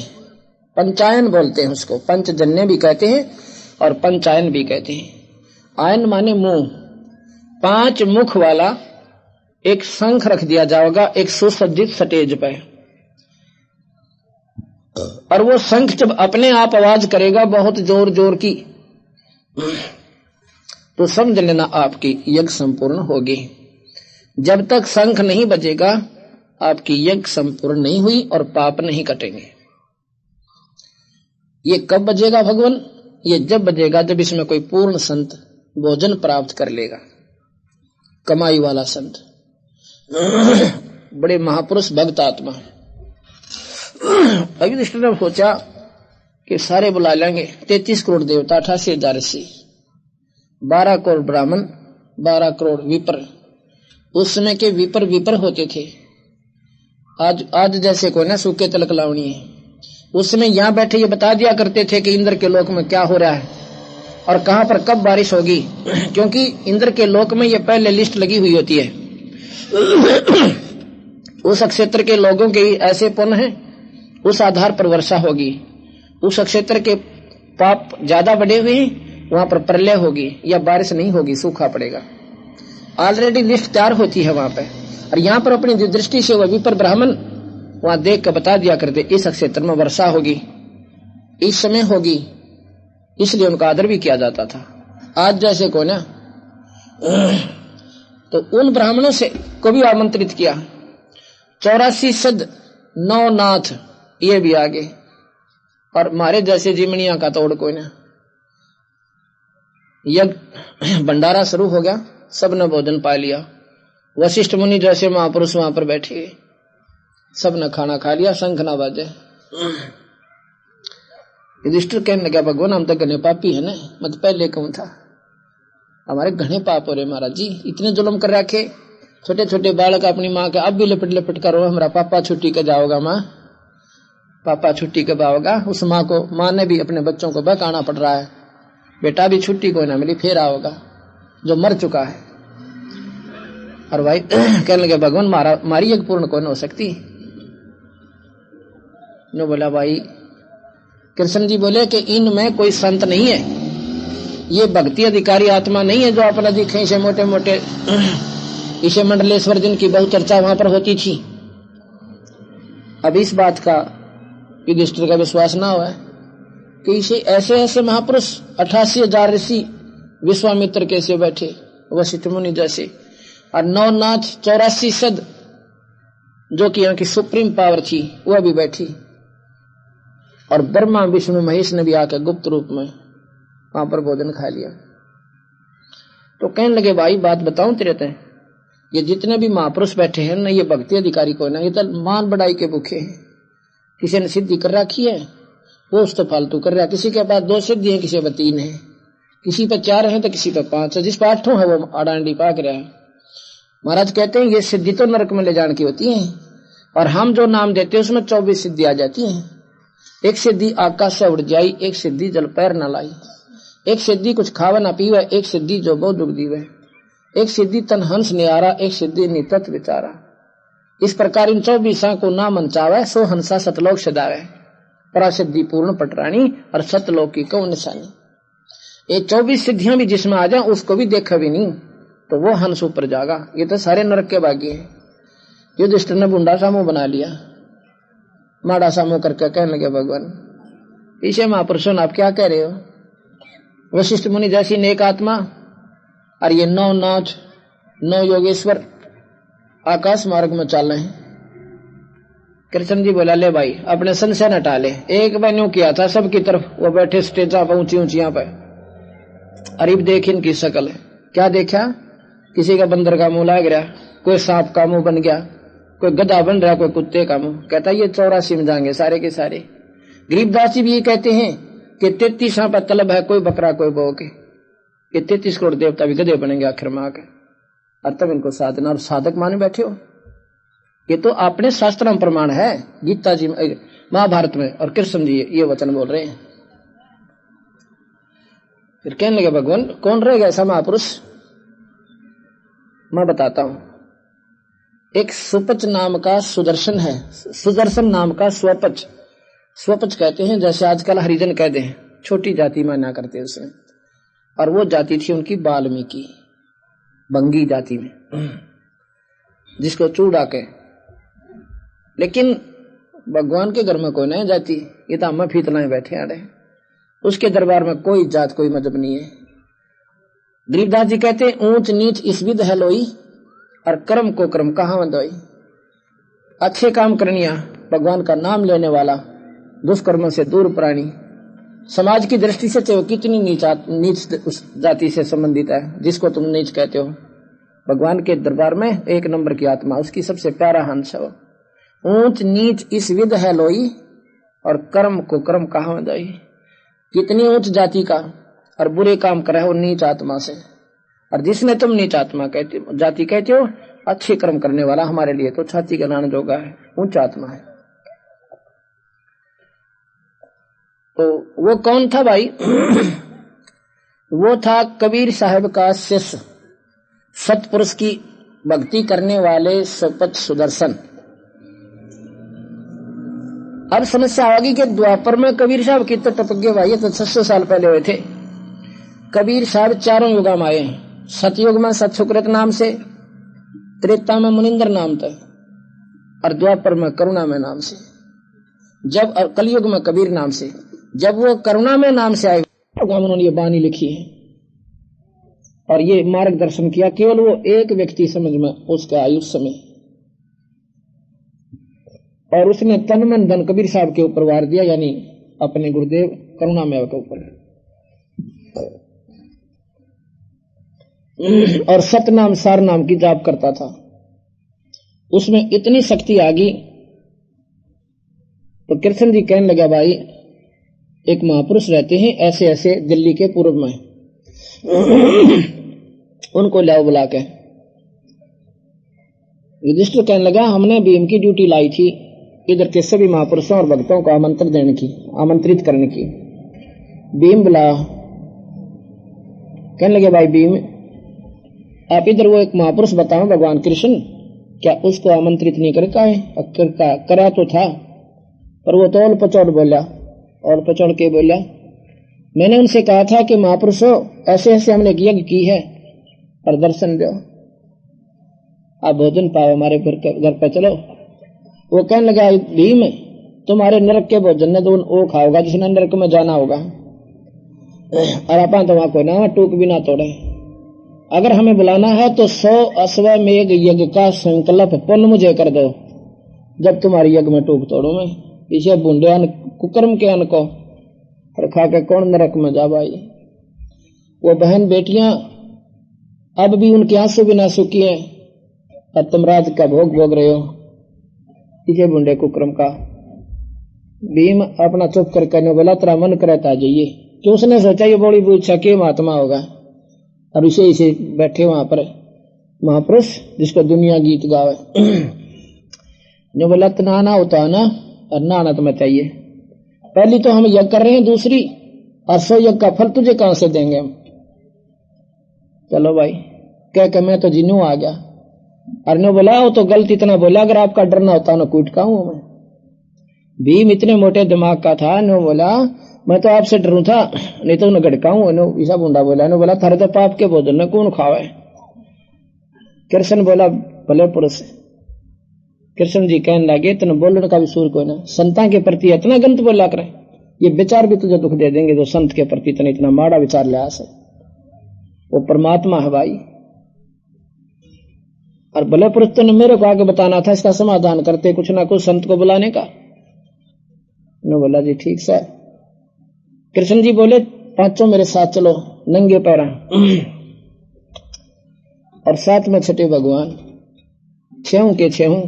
पंचायन बोलते हैं उसको, पंचजन्य भी कहते हैं और पंचायन भी कहते हैं। आयन माने मुंह, 5 मुख वाला एक शंख रख दिया जाएगा एक सुसज्जित स्टेज पे, और वो शंख जब अपने आप आवाज करेगा बहुत जोर जोर की, तो समझ लेना आपकी यज्ञ संपूर्ण होगी। जब तक शंख नहीं बजेगा आपकी यज्ञ संपूर्ण नहीं हुई और पाप नहीं कटेंगे। ये कब बजेगा भगवान? ये जब बजेगा जब इसमें कोई पूर्ण संत भोजन प्राप्त कर लेगा, कमाई वाला संत, बड़े महापुरुष भक्त आत्मा। अभी युधिष्ठिर ने सोचा कि सारे बुला लेंगे, 33 करोड़ देवता, 88,000 ऋषि, 12 करोड़ ब्राह्मण, 12 करोड़ विपर। उस समय के विपर होते थे, आज जैसे कोई ना सूखे तिलक लावणी है। उस समय यहाँ बैठे ये बता दिया करते थे कि इंद्र के लोक में क्या हो रहा है और कहां पर कब बारिश होगी, क्योंकि इंद्र के लोक में ये पहले लिस्ट लगी हुई होती है। उस क्षेत्र के लोगों के ऐसे पुण्य हैं, उस आधार पर वर्षा होगी। उस क्षेत्र के पाप ज्यादा बढ़े हुए हैं, वहां पर प्रलय होगी या बारिश नहीं होगी, सूखा पड़ेगा। ऑलरेडी लिस्ट तैयार होती है वहां पे, और यहाँ पर अपनी दृष्टि से वह विपर ब्राह्मण वहां देख कर बता दिया करते इस क्षेत्र में वर्षा होगी, इस समय होगी, इसलिए उनका आदर भी किया जाता था। आज जैसे को ना तो उन ब्राह्मणों से को भी आमंत्रित किया, 84 सद 9 नाथ ये भी आगे, और मारे जैसे जिमनिया का तोड़ कोई ना। यज्ञ भंडारा शुरू हो गया, सबने भोजन पा लिया। वशिष्ठ मुनि जैसे महापुरुष वहां पर बैठे, सबने खाना खा लिया, शंख ना बाजे। युधिष्ठिर कहने लगा भगवान हम तो घने पापी है ना, मैं तो पहले कहूं था, हमारे घने पाप हो रहे महाराज जी, इतने जुल्म कर रखे। छोटे छोटे बालक अपनी माँ के अब भी लपट लपट करो, हमारा पापा छुट्टी के जाओगा, माँ पापा छुट्टी कब आओगा। उस माँ को, माँ ने भी अपने बच्चों को बहकाना पड़ रहा है, बेटा भी छुट्टी कोई ना मिली फिर आओगा, जो मर चुका है। और भाई कहने लगे भगवान मारी एक पूर्ण कौन हो सकती। नो बोला भाई, कृष्ण जी बोले कि इनमें कोई संत नहीं है, ये भक्ति अधिकारी आत्मा नहीं है जो अपना दिखे इसे मोटे मोटे। इसे मंडलेश्वर जिनकी बहुत चर्चा वहां पर होती थी, अब इस बात का युधिष्ठिर का विश्वास ना हुआ कि इसे ऐसे ऐसे महापुरुष 88,000 ऋषि विश्वामित्र कैसे बैठे, वशिष्ठ मुनि जैसे, और 9 नाथ 84 सद जो कि यहाँ की सुप्रीम पावर थी वह भी बैठी, और ब्रह्मा विष्णु महेश ने भी आकर गुप्त रूप में वहां पर भोजन खा लिया। तो कहने लगे भाई बात बताऊं तेरे ते, ये जितने भी महापुरुष बैठे हैं ना, ये भक्ति अधिकारी को ना, ये तो मान बढ़ाई के भूखे हैं, किसी ने सिद्धि कर रखी है, वो उस तो फालतू कर रहा है। किसी के पास 2 सिद्धि है, किसी पे 3 है, किसी पे 4 है तो किसी पे 5 है, जिस पे 8 है वो आडांडी पाक रहा है। महाराज कहते हैं ये सिद्धि तो नरक में ले जाने की होती है, और हम जो नाम देते हैं उसमें 24 सिद्धि आ जाती है। एक सिद्धि आकाश से उड़ जाई, एक सिद्धि जल पैर न लाई, एक सिद्धि कुछ खावा ना पीवे, एक सिद्धि जो बहुत दुख दीवे, एक सिद्धि तन हंस निहारा, एक सिद्धि नितत विचारा। इस प्रकार इन 24 को ना मनचावे, सो हंसा सतलोक सदावे, परासिद्धि पूर्ण पटरानी और सतलोक की कौ निशानी। ये 24 सिद्धियां भी जिसमें आ जाए उसको भी देखा भी नहीं तो वो हंस ऊपर जागा। ये तो सारे नरक के बागी हैं। युधिष्ठिर ने बुंडा सा मुंह बना लिया, माड़ा सा मुंह करके कहने लगे भगवान पीछे महापुरुषों आप क्या कह रहे हो? वशिष्ठ मुनि जैसी नेक आत्मा और ये 9 नाथ 9 योगेश्वर आकाश मार्ग में चल रहे हैं। कृष्ण जी बोला ले भाई अपने संशय हटा ले। एक बार यूं किया था सबकी तरफ, वो बैठे स्टेजा पर ऊंची ऊंचियां पे, अरीब देख इनकी शकल है। क्या देखा? किसी का बंदर का मुंह लाग रहा, कोई सांप का मुंह बन गया, कोई गधा बन रहा, कोई कुत्ते का मुंह। कहता ये 84 में जाएंगे सारे के सारे। गरीबदास जी भी ये कहते हैं कि 33 पर तलब है, कोई बकरा कोई बो के, ये 33 करोड़ देवता भी गधे बनेंगे आखिर में आकर, और तब इनको साधना और साधक माने बैठे हो। ये तो अपने शास्त्र में प्रमाण है, गीता जी में, महाभारत में, और कृष्ण जी ये वचन बोल रहे हैं। फिर कहने लगे भगवान कौन रहेगा ऐसा महापुरुष? मैं बताता हूं। एक सुपच नाम का सुदर्शन है, सुदर्शन नाम का स्वपच, स्वपच कहते हैं जैसे आजकल हरिजन कहते हैं, छोटी जाति माना करते उसमें। और वो जाति थी उनकी वाल्मीकि बंगी जाति में, जिसको चूड़ा के। लेकिन भगवान के घर में कोई नहीं जाति, ये तो हम फीतलाएं बैठे आड़े, उसके दरबार में कोई जात कोई मजहब नहीं है। गरीबदास जी कहते हैं ऊंच नीच इस विध है लोई, और कर्म को कर्म कहां दोई। अच्छे काम करनिया, भगवान का नाम लेने वाला, दुष्कर्म से दूर प्राणी। समाज की दृष्टि से तो कितनी नीच उस जाति से संबंधित है जिसको तुम नीच कहते हो। भगवान के दरबार में 1 नंबर की आत्मा, उसकी सबसे प्यारा हंस है। ऊंच नीच इस विध है लोई, और कर्म को कर्म कहां दोई। कितनी ऊंच जाति का और बुरे काम करे हो नीच आत्मा से, और जिसने तुम नीच आत्मा कहते हो, जाति कहते हो, अच्छे कर्म करने वाला हमारे लिए तो छाती का नान जोगा है, ऊंच आत्मा है। तो वो कौन था भाई? वो था कबीर साहब का शिष्य, सतपुरुष की भक्ति करने वाले सपत सुदर्शन। अब समस्या होगी कि द्वापर में कबीर साहब की तो टपक गए भाई, तो 600 साल पहले हुए थे। कबीर साहब 4 युग में आए। सतयुग में सतसुकृत नाम से, त्रेता में मुनिंदर नाम था, और द्वापर में करुणा में नाम से, जब कलयुग में कबीर नाम से। जब वो करुणा में नाम से आए उन्होंने ये बानी लिखी है और ये मार्गदर्शन किया। केवल वो एक व्यक्ति समझ में उसका आयुष्य में, और उसने तन मन धन कबीर साहब के ऊपर वार दिया, यानी अपने गुरुदेव करुणामय के ऊपर। और सतनाम सार नाम की जाप करता था। उसमें इतनी शक्ति आ गई तो कृष्ण जी कहने लगा भाई एक महापुरुष रहते हैं ऐसे ऐसे दिल्ली के पूर्व में, उनको लाओ बुला के। युधिष्ठिर कहने लगा हमने भीम की ड्यूटी लाई थी इधर के सभी महापुरुषों और भक्तों को आमंत्रण देने की, आमंत्रित करने की। भीम बुला, कहने लगे भाई भीम आप इधर वो एक महापुरुष बताओ भगवान कृष्ण, क्या उसको आमंत्रित नहीं करता है? करा तो था, पर वो तो और पचौड़ बोला, और पचौड़ के बोला मैंने उनसे कहा था कि महापुरुषों ऐसे ऐसे हमने यज्ञ की है और दर्शन दो, आप भोजन पाओ हमारे घर पे चलो। वो कहने लगा भीम तुम्हारे नरक के भोजन ने तो वो खाओगा जिसने नरक में जाना होगा, और अपन तो वहां कोई ना टूक भी ना तोड़े। अगर हमें बुलाना है तो 100 अश्वमेघ यज्ञ का संकल्प पुण्य मुझे कर दो, जब तुम्हारी यज्ञ में टूक तोड़ू मैं। पीछे बूंदे कुकर्म के अन्न को और खा के कौन नरक में जा भाई। वो बहन बेटियां अब भी उनके आंसू भी ना सूखी हैं और तुम राज का भोग भोग रहे हो, पीछे बूंदे कुकर्म का। भीम अपना चुप करके ने बोला तेरा मन करता जाइए, कि उसने सोचा ये बड़ी पूछा के महात्मा होगा, और इसे इसे बैठे वहां पर महापुरुष जिसको दुनिया गीत गावे। जो बोला नहाना होता है ना, और नहाना तुम्हें चाहिए, पहली तो हम यज्ञ कर रहे हैं, दूसरी और 100 यज्ञ का फल तुझे कहां से देंगे हम। चलो भाई कह के मैं तो जिन्नू आ गया। और ने बोला वो तो गलत इतना बोला, अगर आपका डरना होता ना कूट का हूं मैं। भीम इतने मोटे दिमाग का था, ने बोला मैं तो आपसे डरू था, नहीं तो उन्हें गड़का हूं। ईसा बुंडा बोला, ने बोला थारे तो पाप के भोजन में कौन खावे। कृष्ण बोला भले पुरुष। कृष्ण जी कहने लगे तेने बोलने का भी सूर कोई ना, संतां के प्रति इतना गंत बोला करे, ये विचार भी तुझे दुख दे देंगे जो संत के प्रति तेने इतना माड़ा विचार लिया से। वो परमात्मा है भाई, और भले पुरुष तुमने मेरे को आगे बताना था, इसका समाधान करते कुछ ना कुछ संत को बुलाने का। ने बोला जी ठीक सर। कृष्ण जी बोले पांचों मेरे साथ चलो नंगे पैरा, और साथ में छठे भगवान, छेहू के छेहू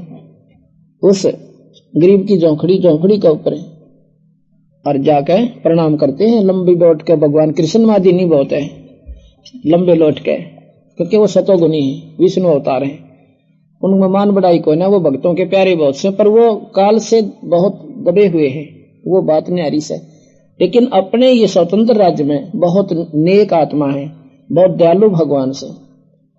उस गरीब की झोंखड़ी के ऊपर और जाकर प्रणाम करते हैं लंबी लौट के। भगवान कृष्ण मादी नहीं बहुत है लंबे लौट के, क्योंकि वो सतोगुनी है, विष्णु अवतार है, उनमें मान बढ़ाई कोई ना, वो भक्तों के प्यारे बहुत से, पर वो काल से बहुत दबे हुए हैं, वो बात न्यारी से। लेकिन अपने ये स्वतंत्र राज्य में बहुत नेक आत्मा है, बहुत दयालु भगवान से,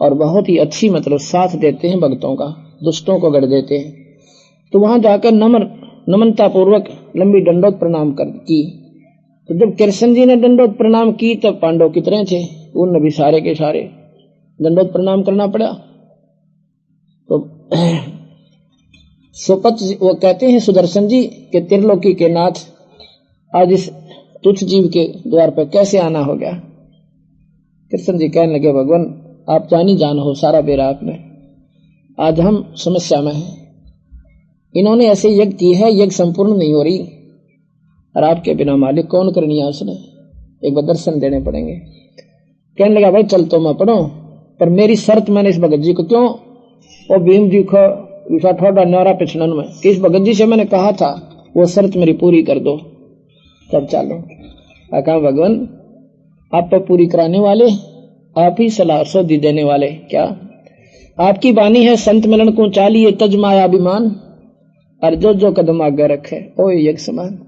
और बहुत ही अच्छी मतलब साथ देते हैं भक्तों का, दुष्टों को गढ़ देते हैं। तो वहां जाकर नम्रता पूर्वक लंबी दंडोत प्रणाम की। तो जब कृष्ण जी ने दंडोत प्रणाम की तब पांडव कितने थे, उन भी सारे के सारे दंडोत प्रणाम करना पड़ा। तो सुपत वो कहते हैं सुदर्शन जी के त्रिलोकी के नाथ, आज इस तुच्छ जीव के द्वार पर कैसे आना हो गया। कृष्ण जी कहने लगे भगवान आप जानी जान हो, सारा बेरा आपने, आज हम समस्या में हैं। इन्होंने ऐसे यज्ञ की है, यज्ञ संपूर्ण नहीं हो रही, और आपके बिना मालिक कौन करनी है उसने, एक बार दर्शन देने पड़ेंगे। कहने लगा भाई चल तो मैं पढ़ो, पर मेरी शर्त मैंने इस भगत जी को, क्यों वो भीम जी को विषा ठोड़ा न्यारा पिछड़न में, कि इस भगत जी से मैंने कहा था वो शर्त मेरी पूरी कर दो तब चालो। कहा भगवान आप पर पूरी कराने वाले, आप ही सलाह सौदी देने वाले, क्या आपकी बानी है संत मिलन को चालिए तज माया अभिमान, और जो जो कदम आगे रखे ओ यज्ञ समान।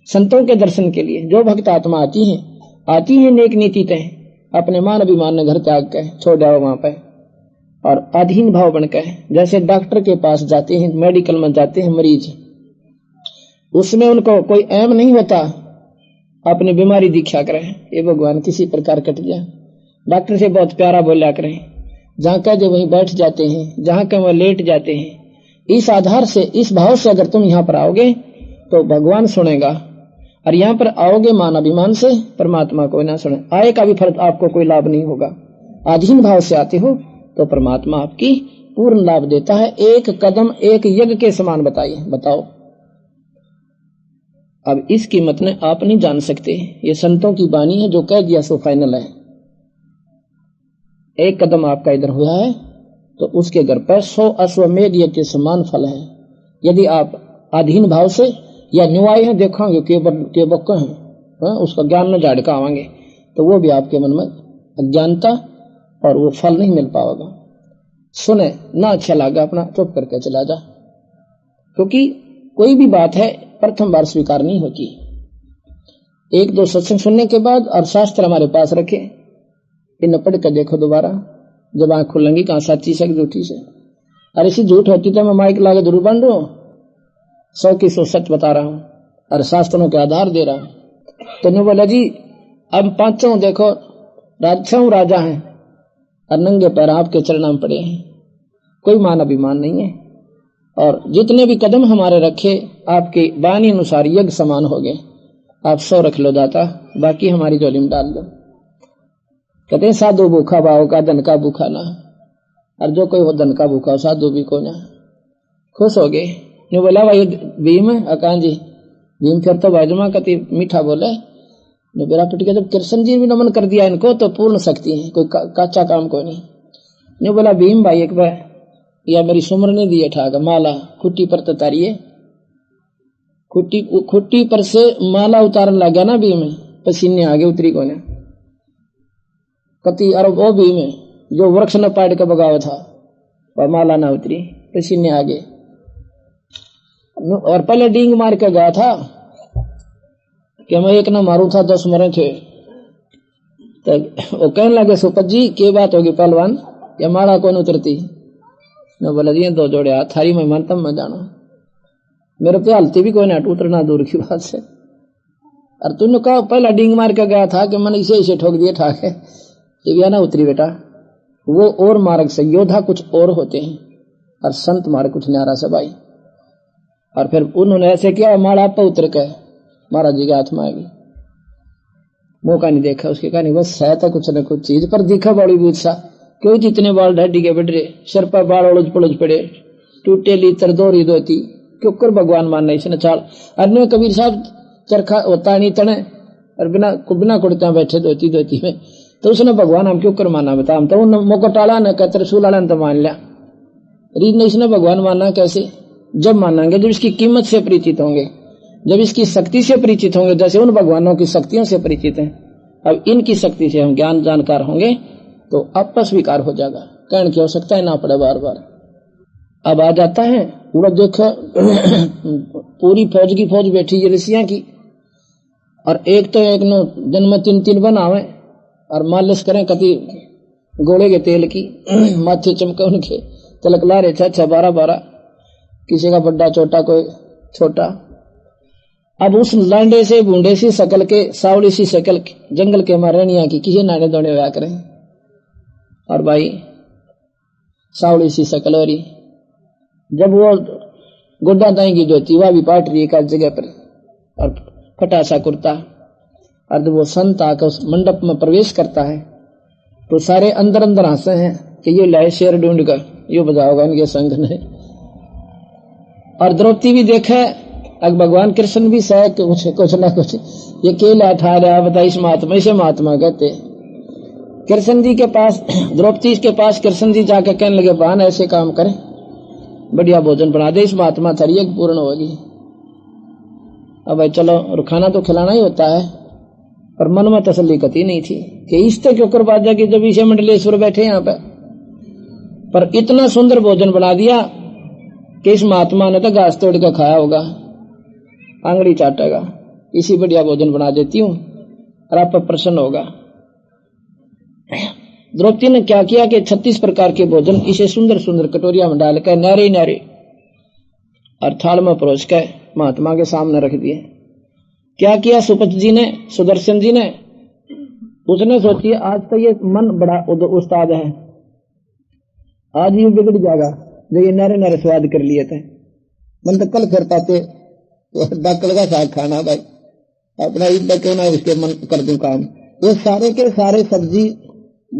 संतों के दर्शन के लिए जो भक्त आत्मा आती है नेक नीति तय, अपने मान अभिमान ने घर त्याग के छोड़ जाओ वहां पे, और अधीन भाव बनकर, जैसे डॉक्टर के पास जाते हैं, मेडिकल में जाते हैं मरीज, उसमें उनको कोई एम नहीं होता अपनी बीमारी दिखा करें, ये भगवान किसी प्रकार कट गया, डॉक्टर से बहुत प्यारा बोला करें, जहां का जो वहीं बैठ जाते हैं, जहां का वह लेट जाते हैं। इस आधार से, इस भाव से अगर तुम यहाँ पर आओगे तो भगवान सुनेगा, और यहाँ पर आओगे मान अभिमान से, परमात्मा कोई ना सुने, आए का भी फर्क आपको कोई लाभ नहीं होगा। अधीन भाव से आते हो तो परमात्मा आपकी पूर्ण लाभ देता है। एक कदम एक यज्ञ के समान बताओ। अब इस कीमत ने आप नहीं जान सकते, ये संतों की बानी है, जो कह दिया सो फाइनल है। एक कदम आपका इधर हुआ है तो उसके घर पर 100 अश्वमेध यज्ञ के समान फल है। यदि आप अधीन भाव से या न्याय है देखेंगे के बक्का है, उसका ज्ञान न झाड़का आवांगे, तो वो भी आपके मन में अज्ञानता और वो फल नहीं मिल पाएगा। सुने ना अच्छा लगा अपना चुप करके चला जा, क्योंकि कोई भी बात है प्रथम बार स्वीकार नहीं होती। एक दो सत्संग सुनने के बाद और शास्त्र हमारे पास रखे, इन्हें पढ़ कर देखो दोबारा, जब आंख खुलेंगी कहां सच्ची से झूठी से। और इसी झूठ होती तो मैं माइक लाके जरूर बन रहा हूं, 100 की 100 सच बता रहा हूं और शास्त्रों के आधार दे रहा हूं। तो ने बोला जी अब पांचों देखो राजा हैं और नंगे पैर आपके चरणों में पड़े हैं, कोई मान अभिमान नहीं है, और जितने भी कदम हमारे रखे आपके बानी अनुसार यज्ञ समान हो गए। आप 100 रख लो दाता, बाकी हमारी झोली में डाल दो। कहते हैं साधु भूखा भाव का धन का भूखा ना, और जो कोई हो धन का भूखा साधु भी को ना। खुश हो गए। ने बोला भाई भीम अकान जी, भीम फिर तो भाजमा कति मीठा बोले, ने बेरा पिट के जब कृष्ण जी भी नमन कर दिया इनको तो पूर्ण शक्ति है, कोई काचा काम कोई नहीं। ने बोला भीम भाई एक बार या मेरी सुमर ने दिए ठाक माला खुट्टी पर तारिये, खुट्टी पर से माला उतारने लग गया ना भी में, पसीने आगे उतरी कोने कति अरब वो भी में जो वृक्ष न पाट के बगाव था वह माला ना उतरी, पसीने आगे। और पहले डींग मार के गया था कि मैं एक ना मारू था 10 मरे थे। तो वो कहने लगे सुपत जी क्या बात होगी पहलवान, या माला कौन उतरती? मैं बोला जी 2 जोड़े हाथ थारी में मानता मैं जाना, मेरे पे हलती भी कोई ना उतरना दूर की बात से। और तूने कहा पहला डींग मार के गया था कि मैंने इसे ठोक दिए ठाके, ये ना उतरी बेटा। वो और मार्ग से योद्धा कुछ और होते हैं और संत मार्ग कुछ न्यारा से भाई। और फिर उन्होंने ऐसे किया, माला पर उतर के महाराज जी के हाथ में आएगी, मौका नहीं देखा उसके, कहा नहीं बस है तो कुछ न कुछ चीज पर दिखा बड़ी बूझा क्यों जितने बाल ढड्डी के बढ़ रहे, सिर पर बाल उलझ पलझ पड़े, टूटे ली तरदोरी धोती क्यों कर भगवान मानना इसने चाल। अन्य कबीर साहब चरखा होता नहीं तने और बिना कुड़ते बैठे धोती में, तो उसने भगवान हम क्यों कर माना बता। हम तो मौका टाला न कह त्रिशूल वाला तो मान लिया, रीत ने इसने भगवान मानना कैसे? जब मानेंगे जब इसकी कीमत से परिचित होंगे, जब इसकी शक्ति से परिचित होंगे, जैसे उन भगवानों की शक्तियों से परिचित हैं। अब इनकी शक्ति से हम ज्ञान जानकार होंगे तो आपस विकार हो जाएगा, कहने की आवश्यकता ही ना पड़े बार बार। अब आ जाता है पूरा देखो पूरी फौज की फौज बैठी है ऋषियां की, और एक तो एक नो जन्म 3 बनावे और मालिश करें कति घोड़े के तेल की माथे चमके उनके तिलक ला रहे थे 12 किसी का बड्डा छोटा कोई छोटा। अब उस लांडे से बूंदे सी शकल के सावली सी शकल जंगल के मारनिया की किसी नाने दौड़े हुआ करें, और भाई सावली सी शकल हो रही, जब वो गोड्डा दाई की धोती वह भी पाट रही है एक जगह पर और फटा सा कुर्ता, और जब वो संत आकर उस मंडप में प्रवेश करता है तो सारे अंदर अंदर हंसे हैं कि ये लाए शेर ढूंढ कर ये बजाओगा इनके संग ने। और द्रौपदी भी देखे, अब भगवान कृष्ण भी सह कुछ ना कुछ ये केला ठा रहा बता, इस महात्मा इसे महात्मा कहते। कृष्ण जी के पास द्रौपदी के पास कृष्ण जी जाकर कहने लगे बहन ऐसे काम करें, बढ़िया भोजन बना दे, इस महात्मा थरी एक पूर्ण होगी। अब भाई चलो, और खाना तो खिलाना ही होता है, पर मन में तसल्ली कती नहीं थी कि इस तक क्यों कर बाजा की जब इसे मंडलेश्वर बैठे यहाँ पे। पर इतना सुंदर भोजन बना दिया कि इस महात्मा ने तो घास तोड़ कर खाया होगा, आंगड़ी चाटेगा, इसी बढ़िया भोजन बना देती हूँ और आप पर प्रसन्न होगा। द्रौपदी ने क्या किया कि 36 प्रकार के भोजन इसे सुंदर सुंदर कटोरिया में डालकर नारे नारे और थाल में परोस कर महात्मा के सामने रख दिए। क्या किया सुपत जी ने, सुदर्शन जी ने, उसने सोची आज तो ये मन बड़ा उस्ताद है, आज ये बिगड़ जाएगा जो ये नारे नारे स्वाद कर लिए थे। मन तो कल फिर पाते डक्कल का साग खाना भाई अपना ईद क्यों ना उसके मन कर दूं काम। वो सारे के सारे सब्जी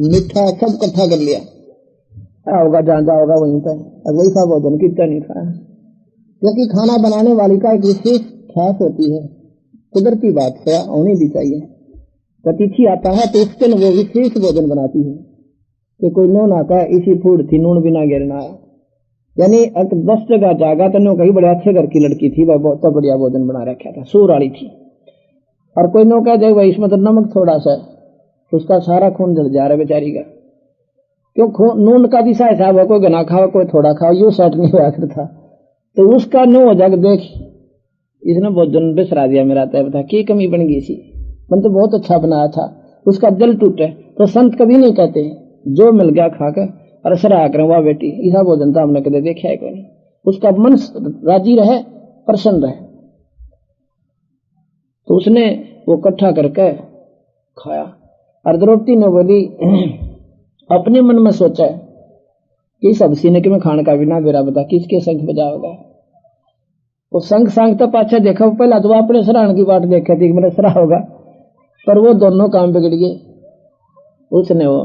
मीठा सब इकट्ठा कर लिया, होगा जहां जाओगा वहीं पर, अब वही सा भोजन कितना नहीं खाया। क्योंकि खाना बनाने वाली का एक विशेष ख्यास होती है, कुदरती बात है, होनी भी चाहिए। अतिथि आता है तो उसके वो विशेष भोजन बनाती है कि कोई नून आता है इसी फूड थी, नून बिना गिरना आया, यानी 10 जगह जागा तो नो कहीं बड़े अच्छे घर की लड़की थी, वह बहुत बढ़िया भोजन बना रखा था, सूर वाली थी। और कोई नो कह दे भाई इसमें तो नमक थोड़ा सा, उसका सारा खून जल जा रहा है बेचारी का। क्यों नून का दिशा हिसाब है, कोई घना खाओ कोई थोड़ा खाओ, यू सेट नहीं हुआ करता। तो उसका नो हो जाकर देख इसने भोजन बिसरा दिया मेरा, तय बता की कमी बन गई थी, मन तो बहुत अच्छा बनाया था, उसका दिल टूटे। तो संत कभी नहीं कहते जो मिल गया खाकर और सराह करें वाह बेटी ऐसा भोजन तो हमने कदे देखा है कोई नहीं, उसका मन राजी रहे प्रसन्न रहे। तो उसने वो इकट्ठा करके खाया। और द्रौपदी ने बोली अपने मन में सोचा कि सब सीने के में खाने का बिना बेरा बता किसके संग बजाओगा। वो संग संग तो पाछे देखा, पहला तो अपने सराहन की बात देखा थी कि मेरा सराह होगा, पर वो दोनों काम बिगड़ गए। उसने वो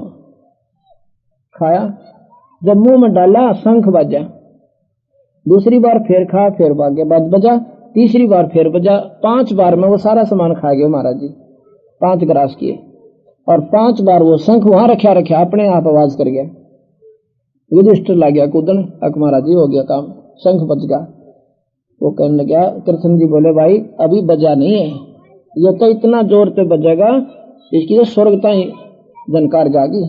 खाया, जब मुंह में डाला शंख बजा, दूसरी बार फिर खा, फिर भाग्य बाद बजा, तीसरी बार फिर बजा, 5 बार में वो सारा सामान खा गए महाराज जी, 5 ग्रास किए। और 5 बार वो शंख वहां रखा अपने आप आवाज कर गया। युधिष्ठिर ला गया कूदन, अक महाराज जी हो गया काम, शंख बज गया। वो कहने लगा, कृष्ण जी बोले भाई अभी बजा नहीं है, ये तो इतना जोर पे बजेगा इसकी तो स्वर्ग तक जनकार जागी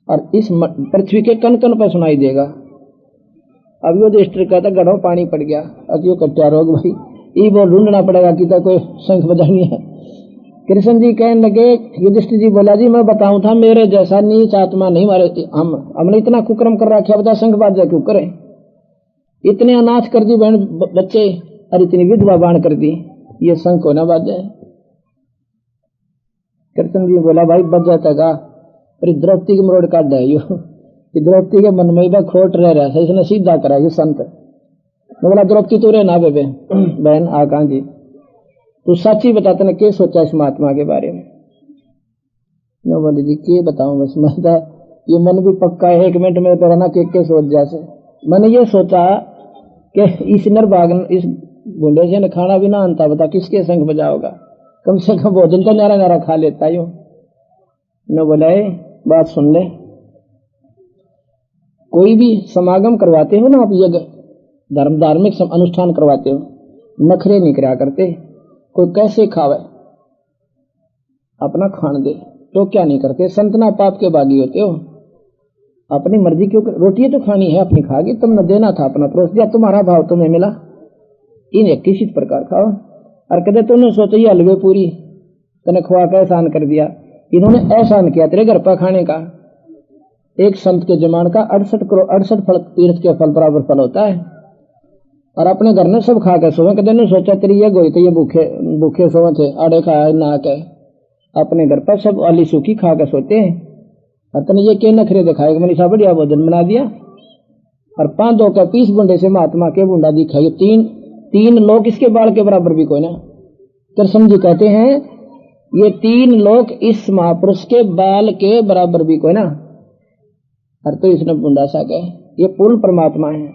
और इस पृथ्वी के कन कन पर सुनाई देगा। अब यो दृष्टि कहता गढ़ो पानी पड़ गया, अब यो कट्या रोग भाई ये वो ढूंढना पड़ेगा कि तो कोई शंख बजानी है। कृष्ण जी कहने लगे, युधिष्ठिर जी बोला जी मैं बताऊं था मेरे जैसा नीच आत्मा नहीं मारे, हमने इतना कुकर्म कर रखा, बता शंख बाजा क्यों करे, इतने अनाथ कर दी बहन बच्चे और इतनी विधवा बाण कर दी, ये शंख को ना बाजे। कृष्ण जी बोला भाई बजा तका पर द्रौपदी के मरोड़ काट है यो, द्रौपदी के मन में खोट रह रहा है, इसने सीधा करा ये संत। मैं बोला द्रौपदी तू रे ना बेबे बहन आका जी तू सच ही बता तने क्या सोचा इस महात्मा के बारे में। मैं बोले जी क्या बताऊं, बस मैं ये मन भी पक्का है, 1 मिनट में तो रहना के सोच जैसे। मैंने ये सोचा कि इस नरभागन इस बूढ़े से ने खाना भी ना आणता, बता किसके संग बजाओगा, कम से कम भोजन तो नारा नारा खा लेता यूं। न बोला बात सुन ले, कोई भी समागम करवाते हो ना आप, यज्ञ धार्मिक अनुष्ठान करवाते हो, नखरे नहीं करा करते, कोई कैसे खावे अपना खान दे तो क्या नहीं करते, संतना पाप के बागी होते हो, अपनी मर्जी क्यों, रोटी तो खानी है अपनी खागी, तुमने देना था अपना परोस दिया, तुम्हारा भाव तुम्हें मिला, इन्हें किसी प्रकार खाओ। और कहते तुमने सोचा ये हलवे पूरी तने खुआ का एहसान कर दिया, इन्होंने एहसान किया तेरे घर पर खाने का। एक संत के जमान का 68 फल तीर्थ के फल बराबर फल होता है, और अपने घर में सब खा के सोवे, कहते ने सोचा तेरी ये गोई तो ये भूखे सोवे थे, आड़े खाए ना के, अपने घर पर सब आली सूखी खा के सोते हैं, और तने ये के नखरे दिखाएगा, मैंने सा बढ़िया भोजन बना दिया। और 5 का 20 बुंडे से महात्मा के बुंडा दिखाई, तीन लोग इसके बाल के बराबर भी कोई ना। कृष्ण जी कहते हैं ये 3 लोग इस महापुरुष के बाल के बराबर भी कोई ना, और तो इसने बुंडा सा कहे, ये पूर्ण परमात्मा है।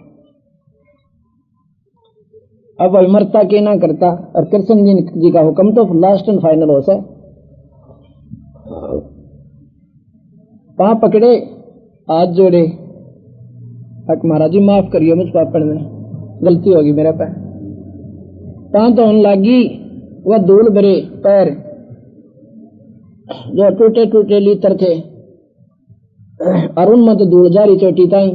अब अमरता के ना करता, और कृष्ण जी का हुक्म तो लास्ट एंड फाइनल हो सा, पांव पकड़े हाथ जोड़े, महाराज जी माफ करिए मुझ पापड़ में गलती होगी मेरे पे, पांव धोने लगी, वह धूल भरे पैर जो टूटे टूटे लीतर थे, अरुण मत धूल जारी चोटी ताई,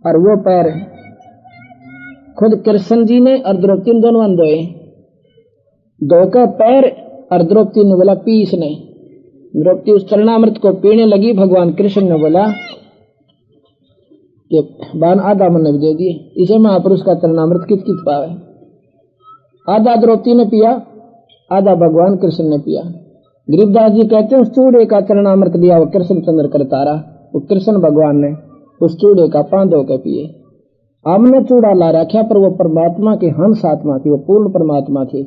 और वो पैर खुद कृष्ण जी ने और द्रौपदी ने दोनों धोए, धोकर पैर, और द्रौपदी ने बोला पी इसने। द्रौपदी उस चरणामृत को पीने लगी, भगवान कृष्ण ने बोला कि बान आधा मन भी दे दिए, इसे महापुरुष का चरणामृत कित कित पावे। आधा द्रौपदी ने पिया, आधा भगवान कृष्ण ने पिया। गरीबदास जी कहते हैं उस चूड़े का चरणामृत लिया वो कृष्ण चंद्र कर तारा, वो कृष्ण भगवान ने उस चूड़े का पान धो के पिए। हमने चूड़ा ला रखा, पर वो परमात्मा की हंस आत्मा थी, वो पूर्ण परमात्मा थी।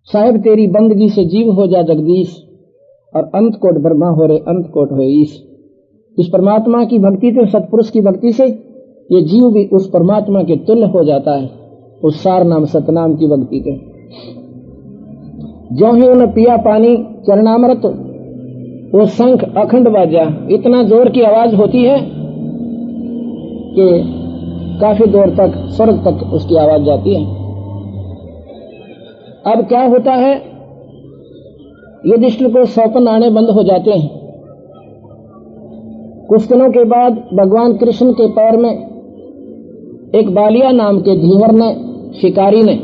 साहेब तेरी बंदगी से जीव हो जा जगदीश, और अंत कोट ब्रह्मा हो रे अंत कोट हो ईश। इस परमात्मा की भक्ति से, सतपुरुष की भक्ति से ये जीव भी उस परमात्मा के तुल्य हो जाता है, उस सार नाम सतनाम की भक्ति से। जो ही उन्हें पिया पानी चरणामृत, वो शंख अखंड बाजा, इतना जोर की आवाज होती है कि काफी दूर तक, स्वर्ग तक उसकी आवाज जाती है। अब क्या होता है, युधिष्ठिर को सौपन आने बंद हो जाते हैं। कुछ दिनों के बाद भगवान कृष्ण के पैर में एक बालिया नाम के धीवर ने, शिकारी ने,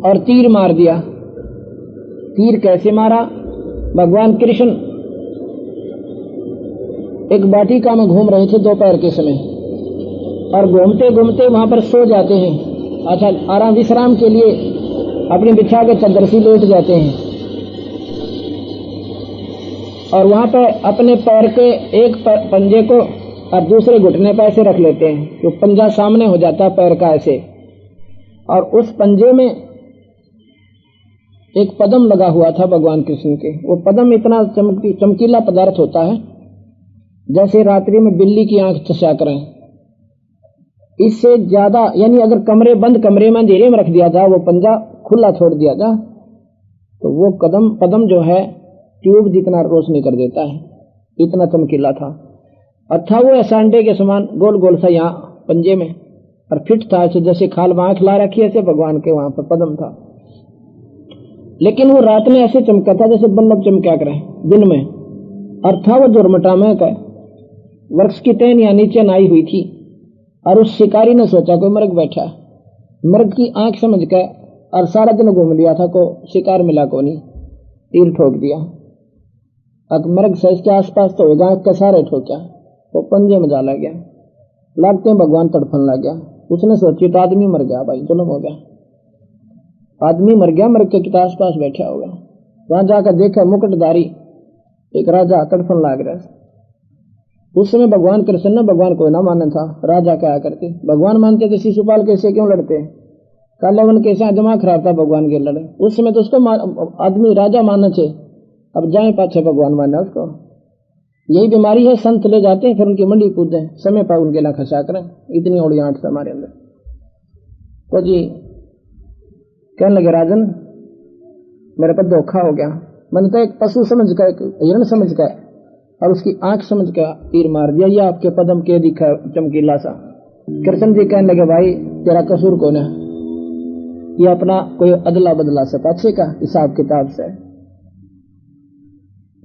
और तीर मार दिया। तीर कैसे मारा, भगवान कृष्ण एक वाटिका में घूम रहे थे दोपहर के समय, और घूमते घूमते वहां पर सो जाते हैं। अच्छा, आराम विश्राम के लिए अपनी बिछा के चादर से लेट जाते हैं, और वहां पर अपने पैर के एक पंजे को और दूसरे घुटने पर ऐसे रख लेते हैं, तो पंजा सामने हो जाता है पैर का ऐसे, और उस पंजे में एक पद्म लगा हुआ था भगवान कृष्ण के। वो पद्म इतना चमकीला पदार्थ होता है जैसे रात्रि में बिल्ली की आंख चसा करें, इससे ज्यादा, यानी अगर बंद कमरे में अंधेरे में रख दिया था, वो पंजा खुला छोड़ दिया था, तो वो पद्म जो है ट्यूब जितना रोशनी कर देता है, इतना चमकीला था। अच्छा वो ऐसा अंडे के समान गोल गोल सा यहाँ पंजे में, और फिट था ऐसे जैसे खाल में आंख ला रखी ऐसे भगवान के वहां पर पदम था। लेकिन वो रात में ऐसे चमका था जैसे बल्लभ चमका करे दिन में, और था वो जोरमटा में का वृक्ष की टहनियां नीचे नाई हुई थी। और उस शिकारी ने सोचा कोई मर्ग बैठा, मर्ग की आंख समझ के और सारा दिन घूम लिया था को शिकार मिला को नहीं, तीर ठोक दिया। अब मर्ग से इसके आसपास तो होगा के सारे ठोका तो पंजे में जा लग गया, लागते भगवान तड़फन लग गया। उसने सोची तो आदमी मर गया, भाई जुल्म हो गया, आदमी मर गया, मर्ग के आस पास बैठा होगा। वहां जाकर देखा मुकुटधारी एक राजा तड़फन लाग रहा। उस समय भगवान कृष्ण ने भगवान को ना माना था, राजा क्या करते, भगवान मानते थे शिशुपाल कैसे क्यों लड़ते, कालावन कैसे दिमाग खराब था भगवान के लड़े। उस समय तो उसको आदमी राजा मानना चाहिए, अब जाए पाछे भगवान माना उसको। यही बीमारी है, संत ले जाते हैं फिर उनकी मंडी पूजते हैं, समय पर उनके ला खसा करें, इतनी ओड़ी आंट हमारे अंदर। तो जी कहने लगे राजन मेरे पर धोखा हो गया, मैंने तो एक पशु समझ कर, एक हिरण समझ कर और उसकी आंख समझ कर तीर मार दिया, ये आपके पदम के दिखा चमकीला सा। कृष्ण जी कहने लगे भाई तेरा कसूर कौन है, ये अपना कोई अदला बदला से पाछे का हिसाब किताब से।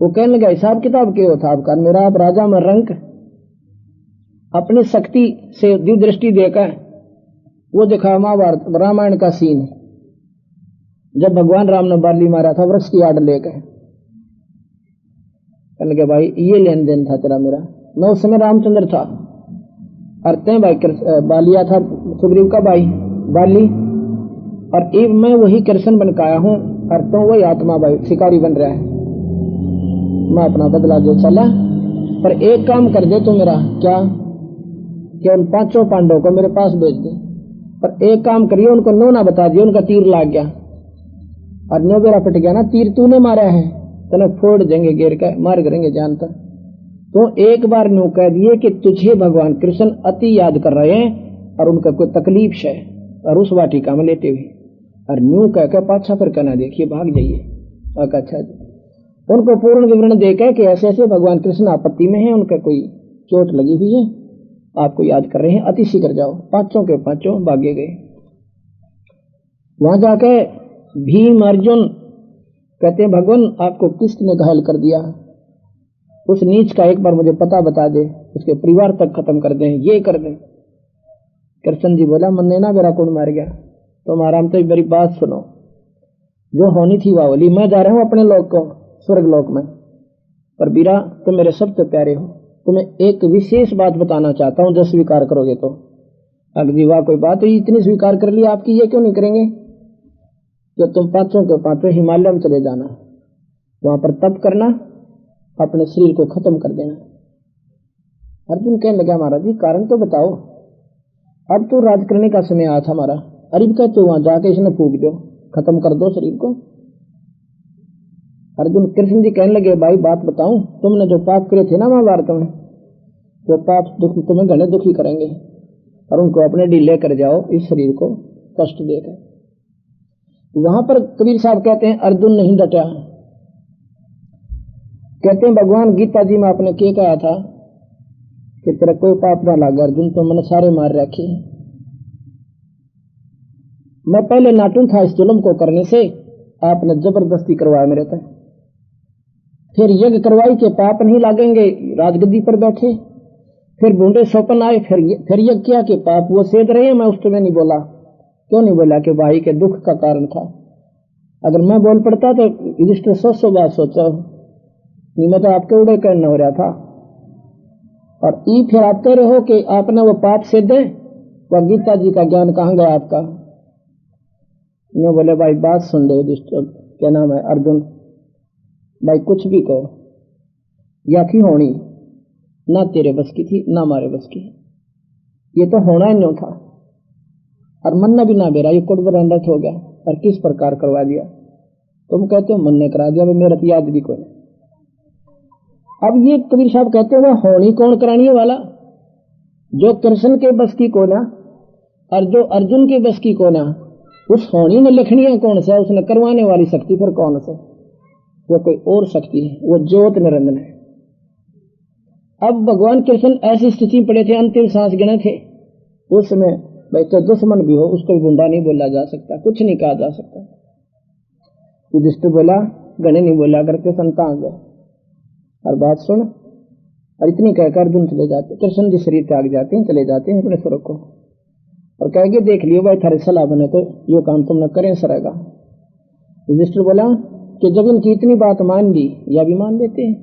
वो कहने लगा हिसाब किताब के होता आपका, मेरा आप राजा में रंक अपनी शक्ति से दृष्टि देकर वो देखा महाभारत रामायण का सीन, जब भगवान राम ने बाली मारा था वृक्ष की आड़ लेकर। कहने लगे भाई ये लेन देन था तेरा मेरा, मैं उस समय रामचंद्र था और तय भाई बालिया था सुग्रीव का भाई बाली, और एक मैं वही कृष्ण बन का आया हूं और तो वही आत्मा भाई शिकारी बन रहा है। मैं अपना बदला दे चला, पर एक काम कर दे तो मेरा क्या कि उन 5 पांडवों को मेरे पास भेज दे, पर एक काम करिए उनको नो ना बता दिए उनका तीर लाग गया और नो बेरा फट गया ना, तीर तूने मारा है तो फोड़ देंगे गिर के मार करेंगे जानता। तो एक बार नो कह दिए कि तुझे भगवान कृष्ण अति याद कर रहे हैं और उनका कोई तकलीफ है, और उस वाटिका में लेटे हुए और न्यू कह के पाछा फिर कहना देखिए भाग जाइए। अच्छा उनको पूर्ण विवरण देकर कि ऐसे ऐसे भगवान कृष्ण आपत्ति में है, उनका कोई चोट लगी हुई है, आपको याद कर रहे हैं, अति शीघ्र जाओ। 5 के 5 भागे गए। वहां जाके भीम अर्जुन कहते हैं भगवान आपको किसने घायल कर दिया, उस नीच का एक बार मुझे पता बता दे, उसके परिवार तक खत्म कर दें, ये कर दें। कृष्ण जी बोला मन ने ना मेरा कौन मार गया, तो महाराम तो मेरी बात सुनो, जो होनी थी वह होली, मैं जा रहा हूं अपने लोक को स्वर्ग लोक में, पर बीरा तुम मेरे सबसे प्यारे हो, तुम्हें एक विशेष बात बताना चाहता हूं, जो स्वीकार करोगे तो। अगर वाह कोई बात हुई इतनी स्वीकार कर ली आपकी, ये क्यों नहीं करेंगे कि तुम 5 के 5 हिमालय में चले जाना, वहां पर तप करना, अपने शरीर को खत्म कर देना। अर्जुन कहने लगा महाराज जी कारण तो बताओ, अब तो राज करने का समय आया था हमारा, अरे कहते वहां जाके इसने फूक दो, खत्म कर दो शरीर को। अर्जुन कृष्ण जी कहने लगे भाई बात बताऊं, तुमने जो पाप करे थे ना महाभारत में, वो पाप दुख तुम्हें घने दुखी करेंगे और उनको अपने ढीले कर जाओ इस शरीर को कष्ट देकर। वहां पर कबीर साहब कहते हैं अर्जुन नहीं डटा, कहते हैं भगवान गीता जी में आपने क्या कहा था कि तेरा कोई पाप ना लगा अर्जुन, तो मैंने सारे मार रखे। मैं पहले नाटू था इस जुल्म को करने से, आपने जबरदस्ती करवाया मेरे तक, फिर यज्ञ करवाई के पाप नहीं लागेंगे, राजगद्दी पर बैठे, फिर बूंदे सोपन आए, फिर यज्ञ किया कि पाप वो सेध रहे। मैं उस समय नहीं बोला, क्यों नहीं बोला कि भाई के दुख का कारण था। अगर मैं बोल पड़ता तो युधिष्ठिर 100 बात सोचा, नहीं मैं तो आपके उड़े करना हो रहा था। और ई फिर आप कह रहे हो कि आपने वो पाप सेधे, वह गीता जी का ज्ञान कहां गया आपका। मैं बोले भाई बात सुन ले युधिष्ठिर, क्या नाम है अर्जुन, भाई कुछ भी कहो, या थी होनी ना तेरे बस की थी ना हमारे बस की, ये तो होना ही नहीं था, और मन ने भी ना बेरा, ये कुटबरंडत हो गया और किस प्रकार करवा दिया। तुम कहते हो मन ने करा दिया, मेरा तो याद भी कोई। अब ये कबीर साहब कहते हैं होनी कौन कराने वाला, जो कृष्ण के बस की कोना और जो अर्जुन के बस की कोना, उस होनी ने लिखनी है कौन सा, उसने करवाने वाली शक्ति फिर कौन सा, वो कोई और शक्ति है, वो ज्योत निरंजन है। अब भगवान कृष्ण ऐसी स्थिति में पड़े थे, अंतिम सांस गिने थे। उस समय भाई तो दुश्मन भी हो उसको भी गुंडा नहीं बोला जा सकता, कुछ नहीं कहा जा सकता। युधिष्ठिर बोला, गणे नहीं बोला करके संता आ गए और बात सुन, और इतनी कहकर अर्जुन चले जाते, कृष्ण जी शरीर त्याग जाते हैं, चले जाते हैं अपने स्वर्ग को, और कहेंगे देख लियो भाई थारे सलाह बने तो यो काम तुमने करें सरेगा। युधिष्ठिर बोला कि जब इनकी इतनी बात मान ली, या भी मान लेते हैं,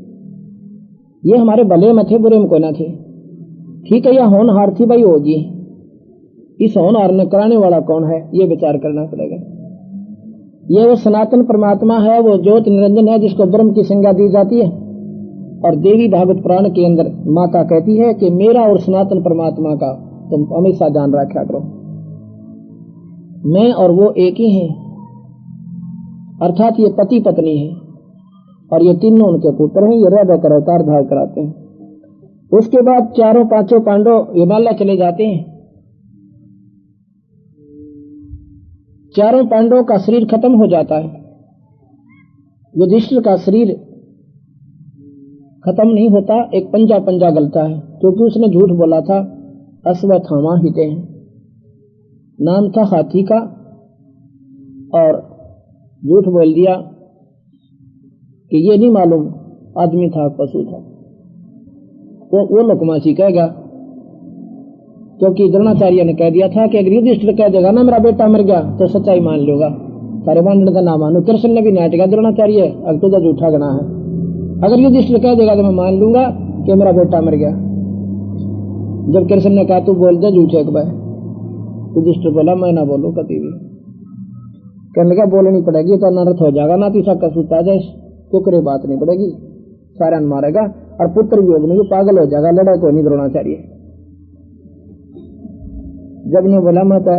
ये हमारे भले में थे, बुरे में कोई ना थे। ठीक है, यह होनहार थी भाई होगी, इस होनहार ने कराने वाला कौन है ये विचार करना पड़ेगा। ये वो सनातन परमात्मा है, वो ज्योत निरंजन है जिसको ब्रह्म की संज्ञा दी जाती है। और देवी भागवत पुराण के अंदर माता कहती है कि मेरा और सनातन परमात्मा का तुम हमेशा ध्यान रखा करो, मैं और वो एक ही हैं, अर्थात ये पति पत्नी है, और ये तीनों उनके पुत्र हैं। ये राधा का अवतार धारण कराते हैं। उसके बाद चारों पांचों पांडव हिमालय चले जाते हैं। चारों पांडवों का शरीर खत्म हो जाता है। युधिष्ठिर का शरीर खत्म नहीं होता, एक पंजा पंजा गलता है, क्योंकि उसने झूठ बोला था अश्वत्थामा हिते हैं, नाम था हाथी का, और झूठ बोल दिया कि ये नहीं मालूम आदमी था पशु था। वो लकमासी कहेगा, क्योंकि द्रोणाचार्य ने कह दिया था कि अगर युधिष्ठिर कह देगा ना मेरा बेटा मर गया तो सच्चाई मान लोगा, सारे मानने का ना मानो। कृष्ण ने भी नाट किया, द्रोणाचार्य अब तो झूठा गना है, अगर युधिष्ठिर कह देगा तो मैं मान लूंगा कि मेरा बेटा मर गया। जब कृष्ण ने कहा तू बोल दे झूठे एक बार, युधिष्ठिर बोला मैं ना बोलूं कभी भी। कहने का बोलनी पड़ेगी तो अनर्थ हो जाएगा, ना तो इसका कसूर आ जाए, कुकरे बात नहीं पड़ेगी, सारा मारेगा और पुत्र योग नहीं पागल हो जाएगा, लड़ा को नहीं द्रोणाचार्य। जब ने बोला मैं तो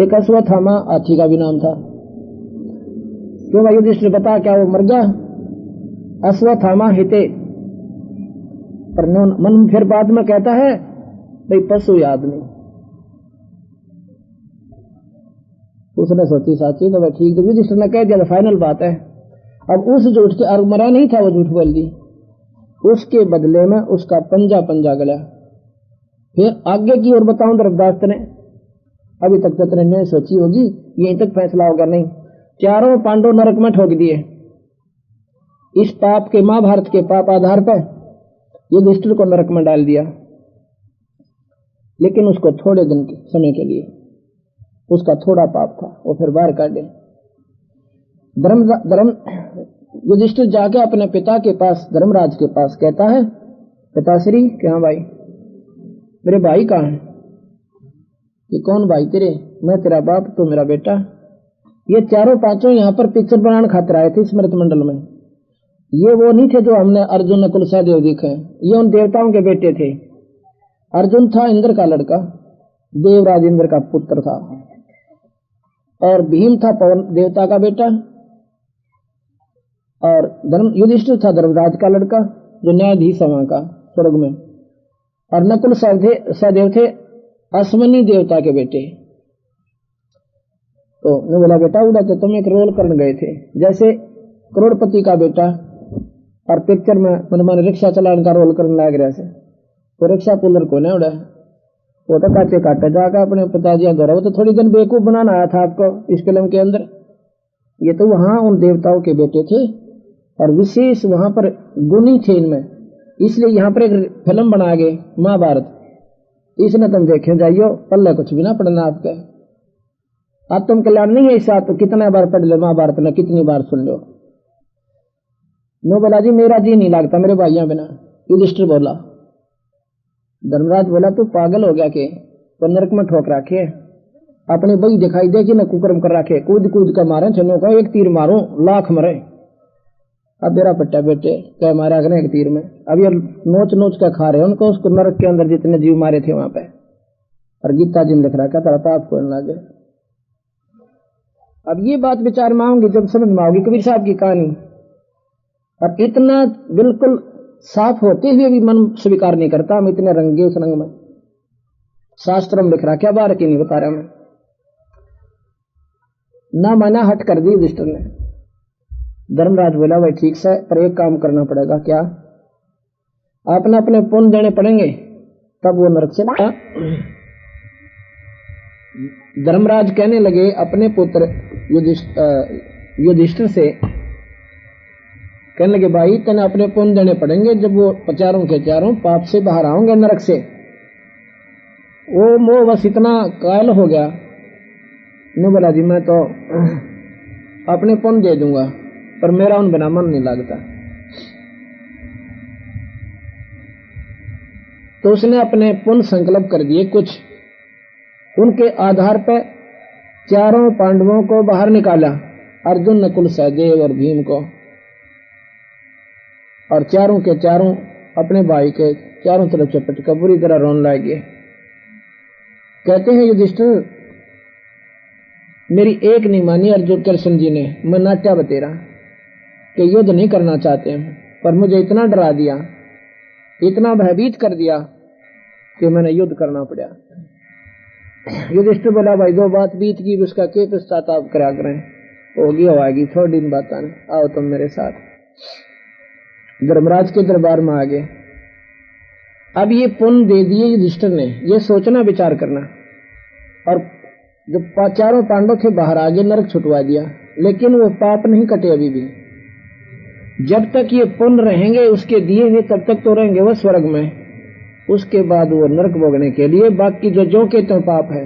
एक अश्वत्थामा हाथी का भी नाम था, क्यों भाई युधिष्ठिर बता क्या वो मर गया? अश्वत्थामा हिते, पर मन फिर बाद में कहता है भाई पशु आदमी। उसने सोची साची तो भाई ठीक, तो युधिष्ठिर ने कह दिया तो फाइनल बात है। अब उस झूठ के, और मरा नहीं था वो, झूठ बोल दी, उसके बदले में उसका पंजा पंजा गला। फिर आगे की ओर बताऊं धर्मदास ने, अभी तक तो ने सोची होगी, यहीं तक फैसला होगा नहीं। चारों पांडव नरक में ठोक दिए इस पाप के, महाभारत के पाप आधार पर युधिष्ठिर को नरक में डाल दिया, लेकिन उसको थोड़े दिन के समय के लिए, उसका थोड़ा पाप था, वो फिर बाहर काटे। युधिष्ठिर जाके अपने पिता के पास, धर्मराज के पास कहता है, पिताश्री क्या भाई मेरे भाई कहाँ है? ये कौन भाई तेरे? मैं तेरा बाप, तो मेरा बेटा। ये चारों पांचों यहाँ पर पिक्चर बनाने खातिर आए थे स्मृति मंडल में। ये वो नहीं थे जो हमने अर्जुन नकुल सहदेव दिखे, ये उन देवताओं के बेटे थे। अर्जुन था इंद्र का लड़का, देवराज इंद्र का पुत्र था, और भीम था पवन देवता का बेटा, और युधिष्ठिर था धर्मराज का लड़का जो न्यायाधीश वहां का स्वर्ग में, और नकुल सहदेव थे अश्वनी देवता के बेटे। तो ने बोला बेटा उड़ा तो तुम एक रोल करने गए थे, जैसे करोड़पति का बेटा और पिक्चर में मनमान रिक्शा चलाने का रोल करने लग रहा है, तो रिक्शा पुलर को नहीं उड़ा, वो तो काटे काटे जाकर अपने पिताजी द्वारा, वो तो थोड़ी दिन बेवकूफ बनाना आया था आपको इस फिल्म के अंदर। ये तो वहां उन देवताओं के बेटे थे और विशेष वहां पर गुणी थे इनमें, इसलिए यहाँ पर एक फिल्म बना गए महाभारत, इसने तुम देखे जाइयो, पल्ले कुछ भी ना पढ़ना आपके। अब तुम कल्याण नहीं है इस साथ, तो कितना बार पढ़ लो महाभारत में, कितनी बार सुन लो। नो बोला जी मेरा जी नहीं लगता मेरे भाइयों बिना। युधिष्ठिर बोला, धर्मराज बोला तू पागल हो गया के? तो नरक में ठोक रखे, अपनी बही दिखाई दे कि न कुकर्म कर रखे, कूद कूद कर मारे छनो का, एक तीर मारो लाख मरे। अब मेरा पट्टा बेटे क्या मारा एक तीर में, अब ये नोच नोच कर खा रहे उनको, उसको नरक के अंदर जितने जीव मारे थे वहां पे। और गीता जी में लिख रखा था पाप को लागे। अब ये बात विचार में आऊंगी जब समझ में आओगी कबीर साहब की कहानी। अब इतना बिल्कुल साफ होते हुए भी मन स्वीकार नहीं करता, हम इतने रंगे उस रंग में। शास्त्र में लिख रहा क्या बार की नहीं बता रहा मैं, ना माना हट कर दी युधिष्ठिर ने। धर्मराज बोला भाई ठीक से, पर एक काम करना पड़ेगा। क्या? आपने अपने पुण्य देने पड़ेंगे तब वो नरक से। धर्मराज कहने लगे अपने पुत्र युधिष्ठिर से, कहने लगे भाई तेने अपने पुण्य देने पड़ेंगे जब वो चारों के चारों पाप से बाहर आओगे नरक से। वो मोह बस इतना कायल हो गया, मैं बोला जी मैं तो अपने पुण्य दे दूंगा पर मेरा उन बिना मन नहीं लगता। तो उसने अपने पुण्य संकल्प कर दिए कुछ, उनके आधार पर चारों पांडवों को बाहर निकाला, अर्जुन, नकुल, सहदेव और भीम को, और चारों के चारों अपने भाई के चारों तरफ चपट कर बुरी तरह रोने लगे। कहते हैं युधिष्ठिर मेरी एक नहीं मानी अर्जुन कृष्ण जी ने, मैं नाट्या बतेरा कि युद्ध नहीं करना चाहते हैं, पर मुझे इतना डरा दिया, इतना भयभीत कर दिया कि मैंने युद्ध करना पड़ा। युधिष्ठिर बोला भाई जो बात बीत गई उसका क्या पश्चाताप करा करें, होगी होगी थोड़ी दिन बात आने, आओ तुम मेरे साथ। धर्मराज के दरबार में आ गए। अब ये पुण्य दे दिए युधिष्ठिर ने, ये सोचना विचार करना, और जो चारों पांडव थे बाहर आगे नरक छुटवा दिया, लेकिन वो पाप नहीं कटे अभी भी। जब तक ये पुण्य रहेंगे उसके दिए हुए तब तक तो रहेंगे वो स्वर्ग में, उसके बाद वो नरक भोगने के लिए बाकी जो के तो पाप है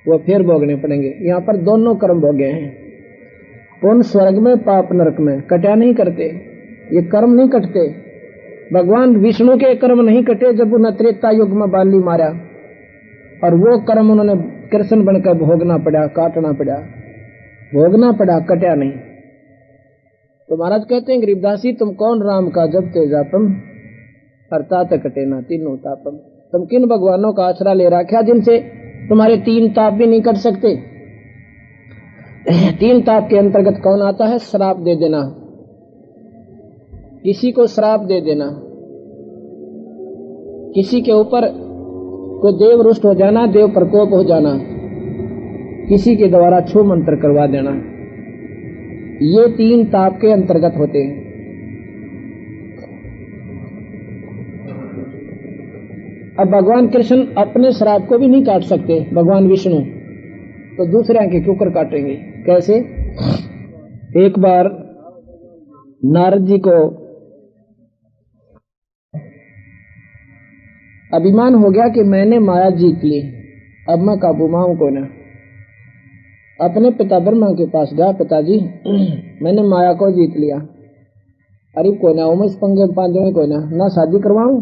वो फिर भोगने पड़ेंगे। यहाँ पर दोनों कर्म भोगे हैं, पुण्य स्वर्ग में, पाप नरक में, कटा नहीं करते, ये कर्म नहीं कटते। भगवान विष्णु के कर्म नहीं कटे जब उन्हें त्रेता युग में बाली मारा, और वो कर्म उन्होंने कृष्ण बनकर भोगना पड़ा, काटना पड़ा, भोगना पड़ा, कटा नहीं। तो महाराज कहते हैं गरीबदास जी तुम कौन राम का जब तेजापम अर्थात कटे ना तीनों तापम, तुम किन भगवानों का आश्रय ले रखा जिनसे तुम्हारे तीन ताप भी नहीं कट सकते। तीन ताप के अंतर्गत कौन आता है? श्राप दे देना, किसी को श्राप दे देना, किसी के ऊपर कोई देव रुष्ट हो जाना, देव प्रकोप हो जाना, किसी के द्वारा छू मंत्र करवा देना, ये तीन ताप के अंतर्गत होते हैं। अब भगवान कृष्ण अपने श्राप को भी नहीं काट सकते, भगवान विष्णु, तो दूसरे के क्यों कर काटेंगे? कैसे? एक बार नारद जी को अभिमान हो गया कि मैंने माया जीत ली, अब मैं काबू माऊं को ना। अपने पिता ब्रह्मा के पास गया, पिताजी मैंने माया को जीत लिया, अरे कोई ना, इस पंगे पांचों में कोई ना शादी करवाऊं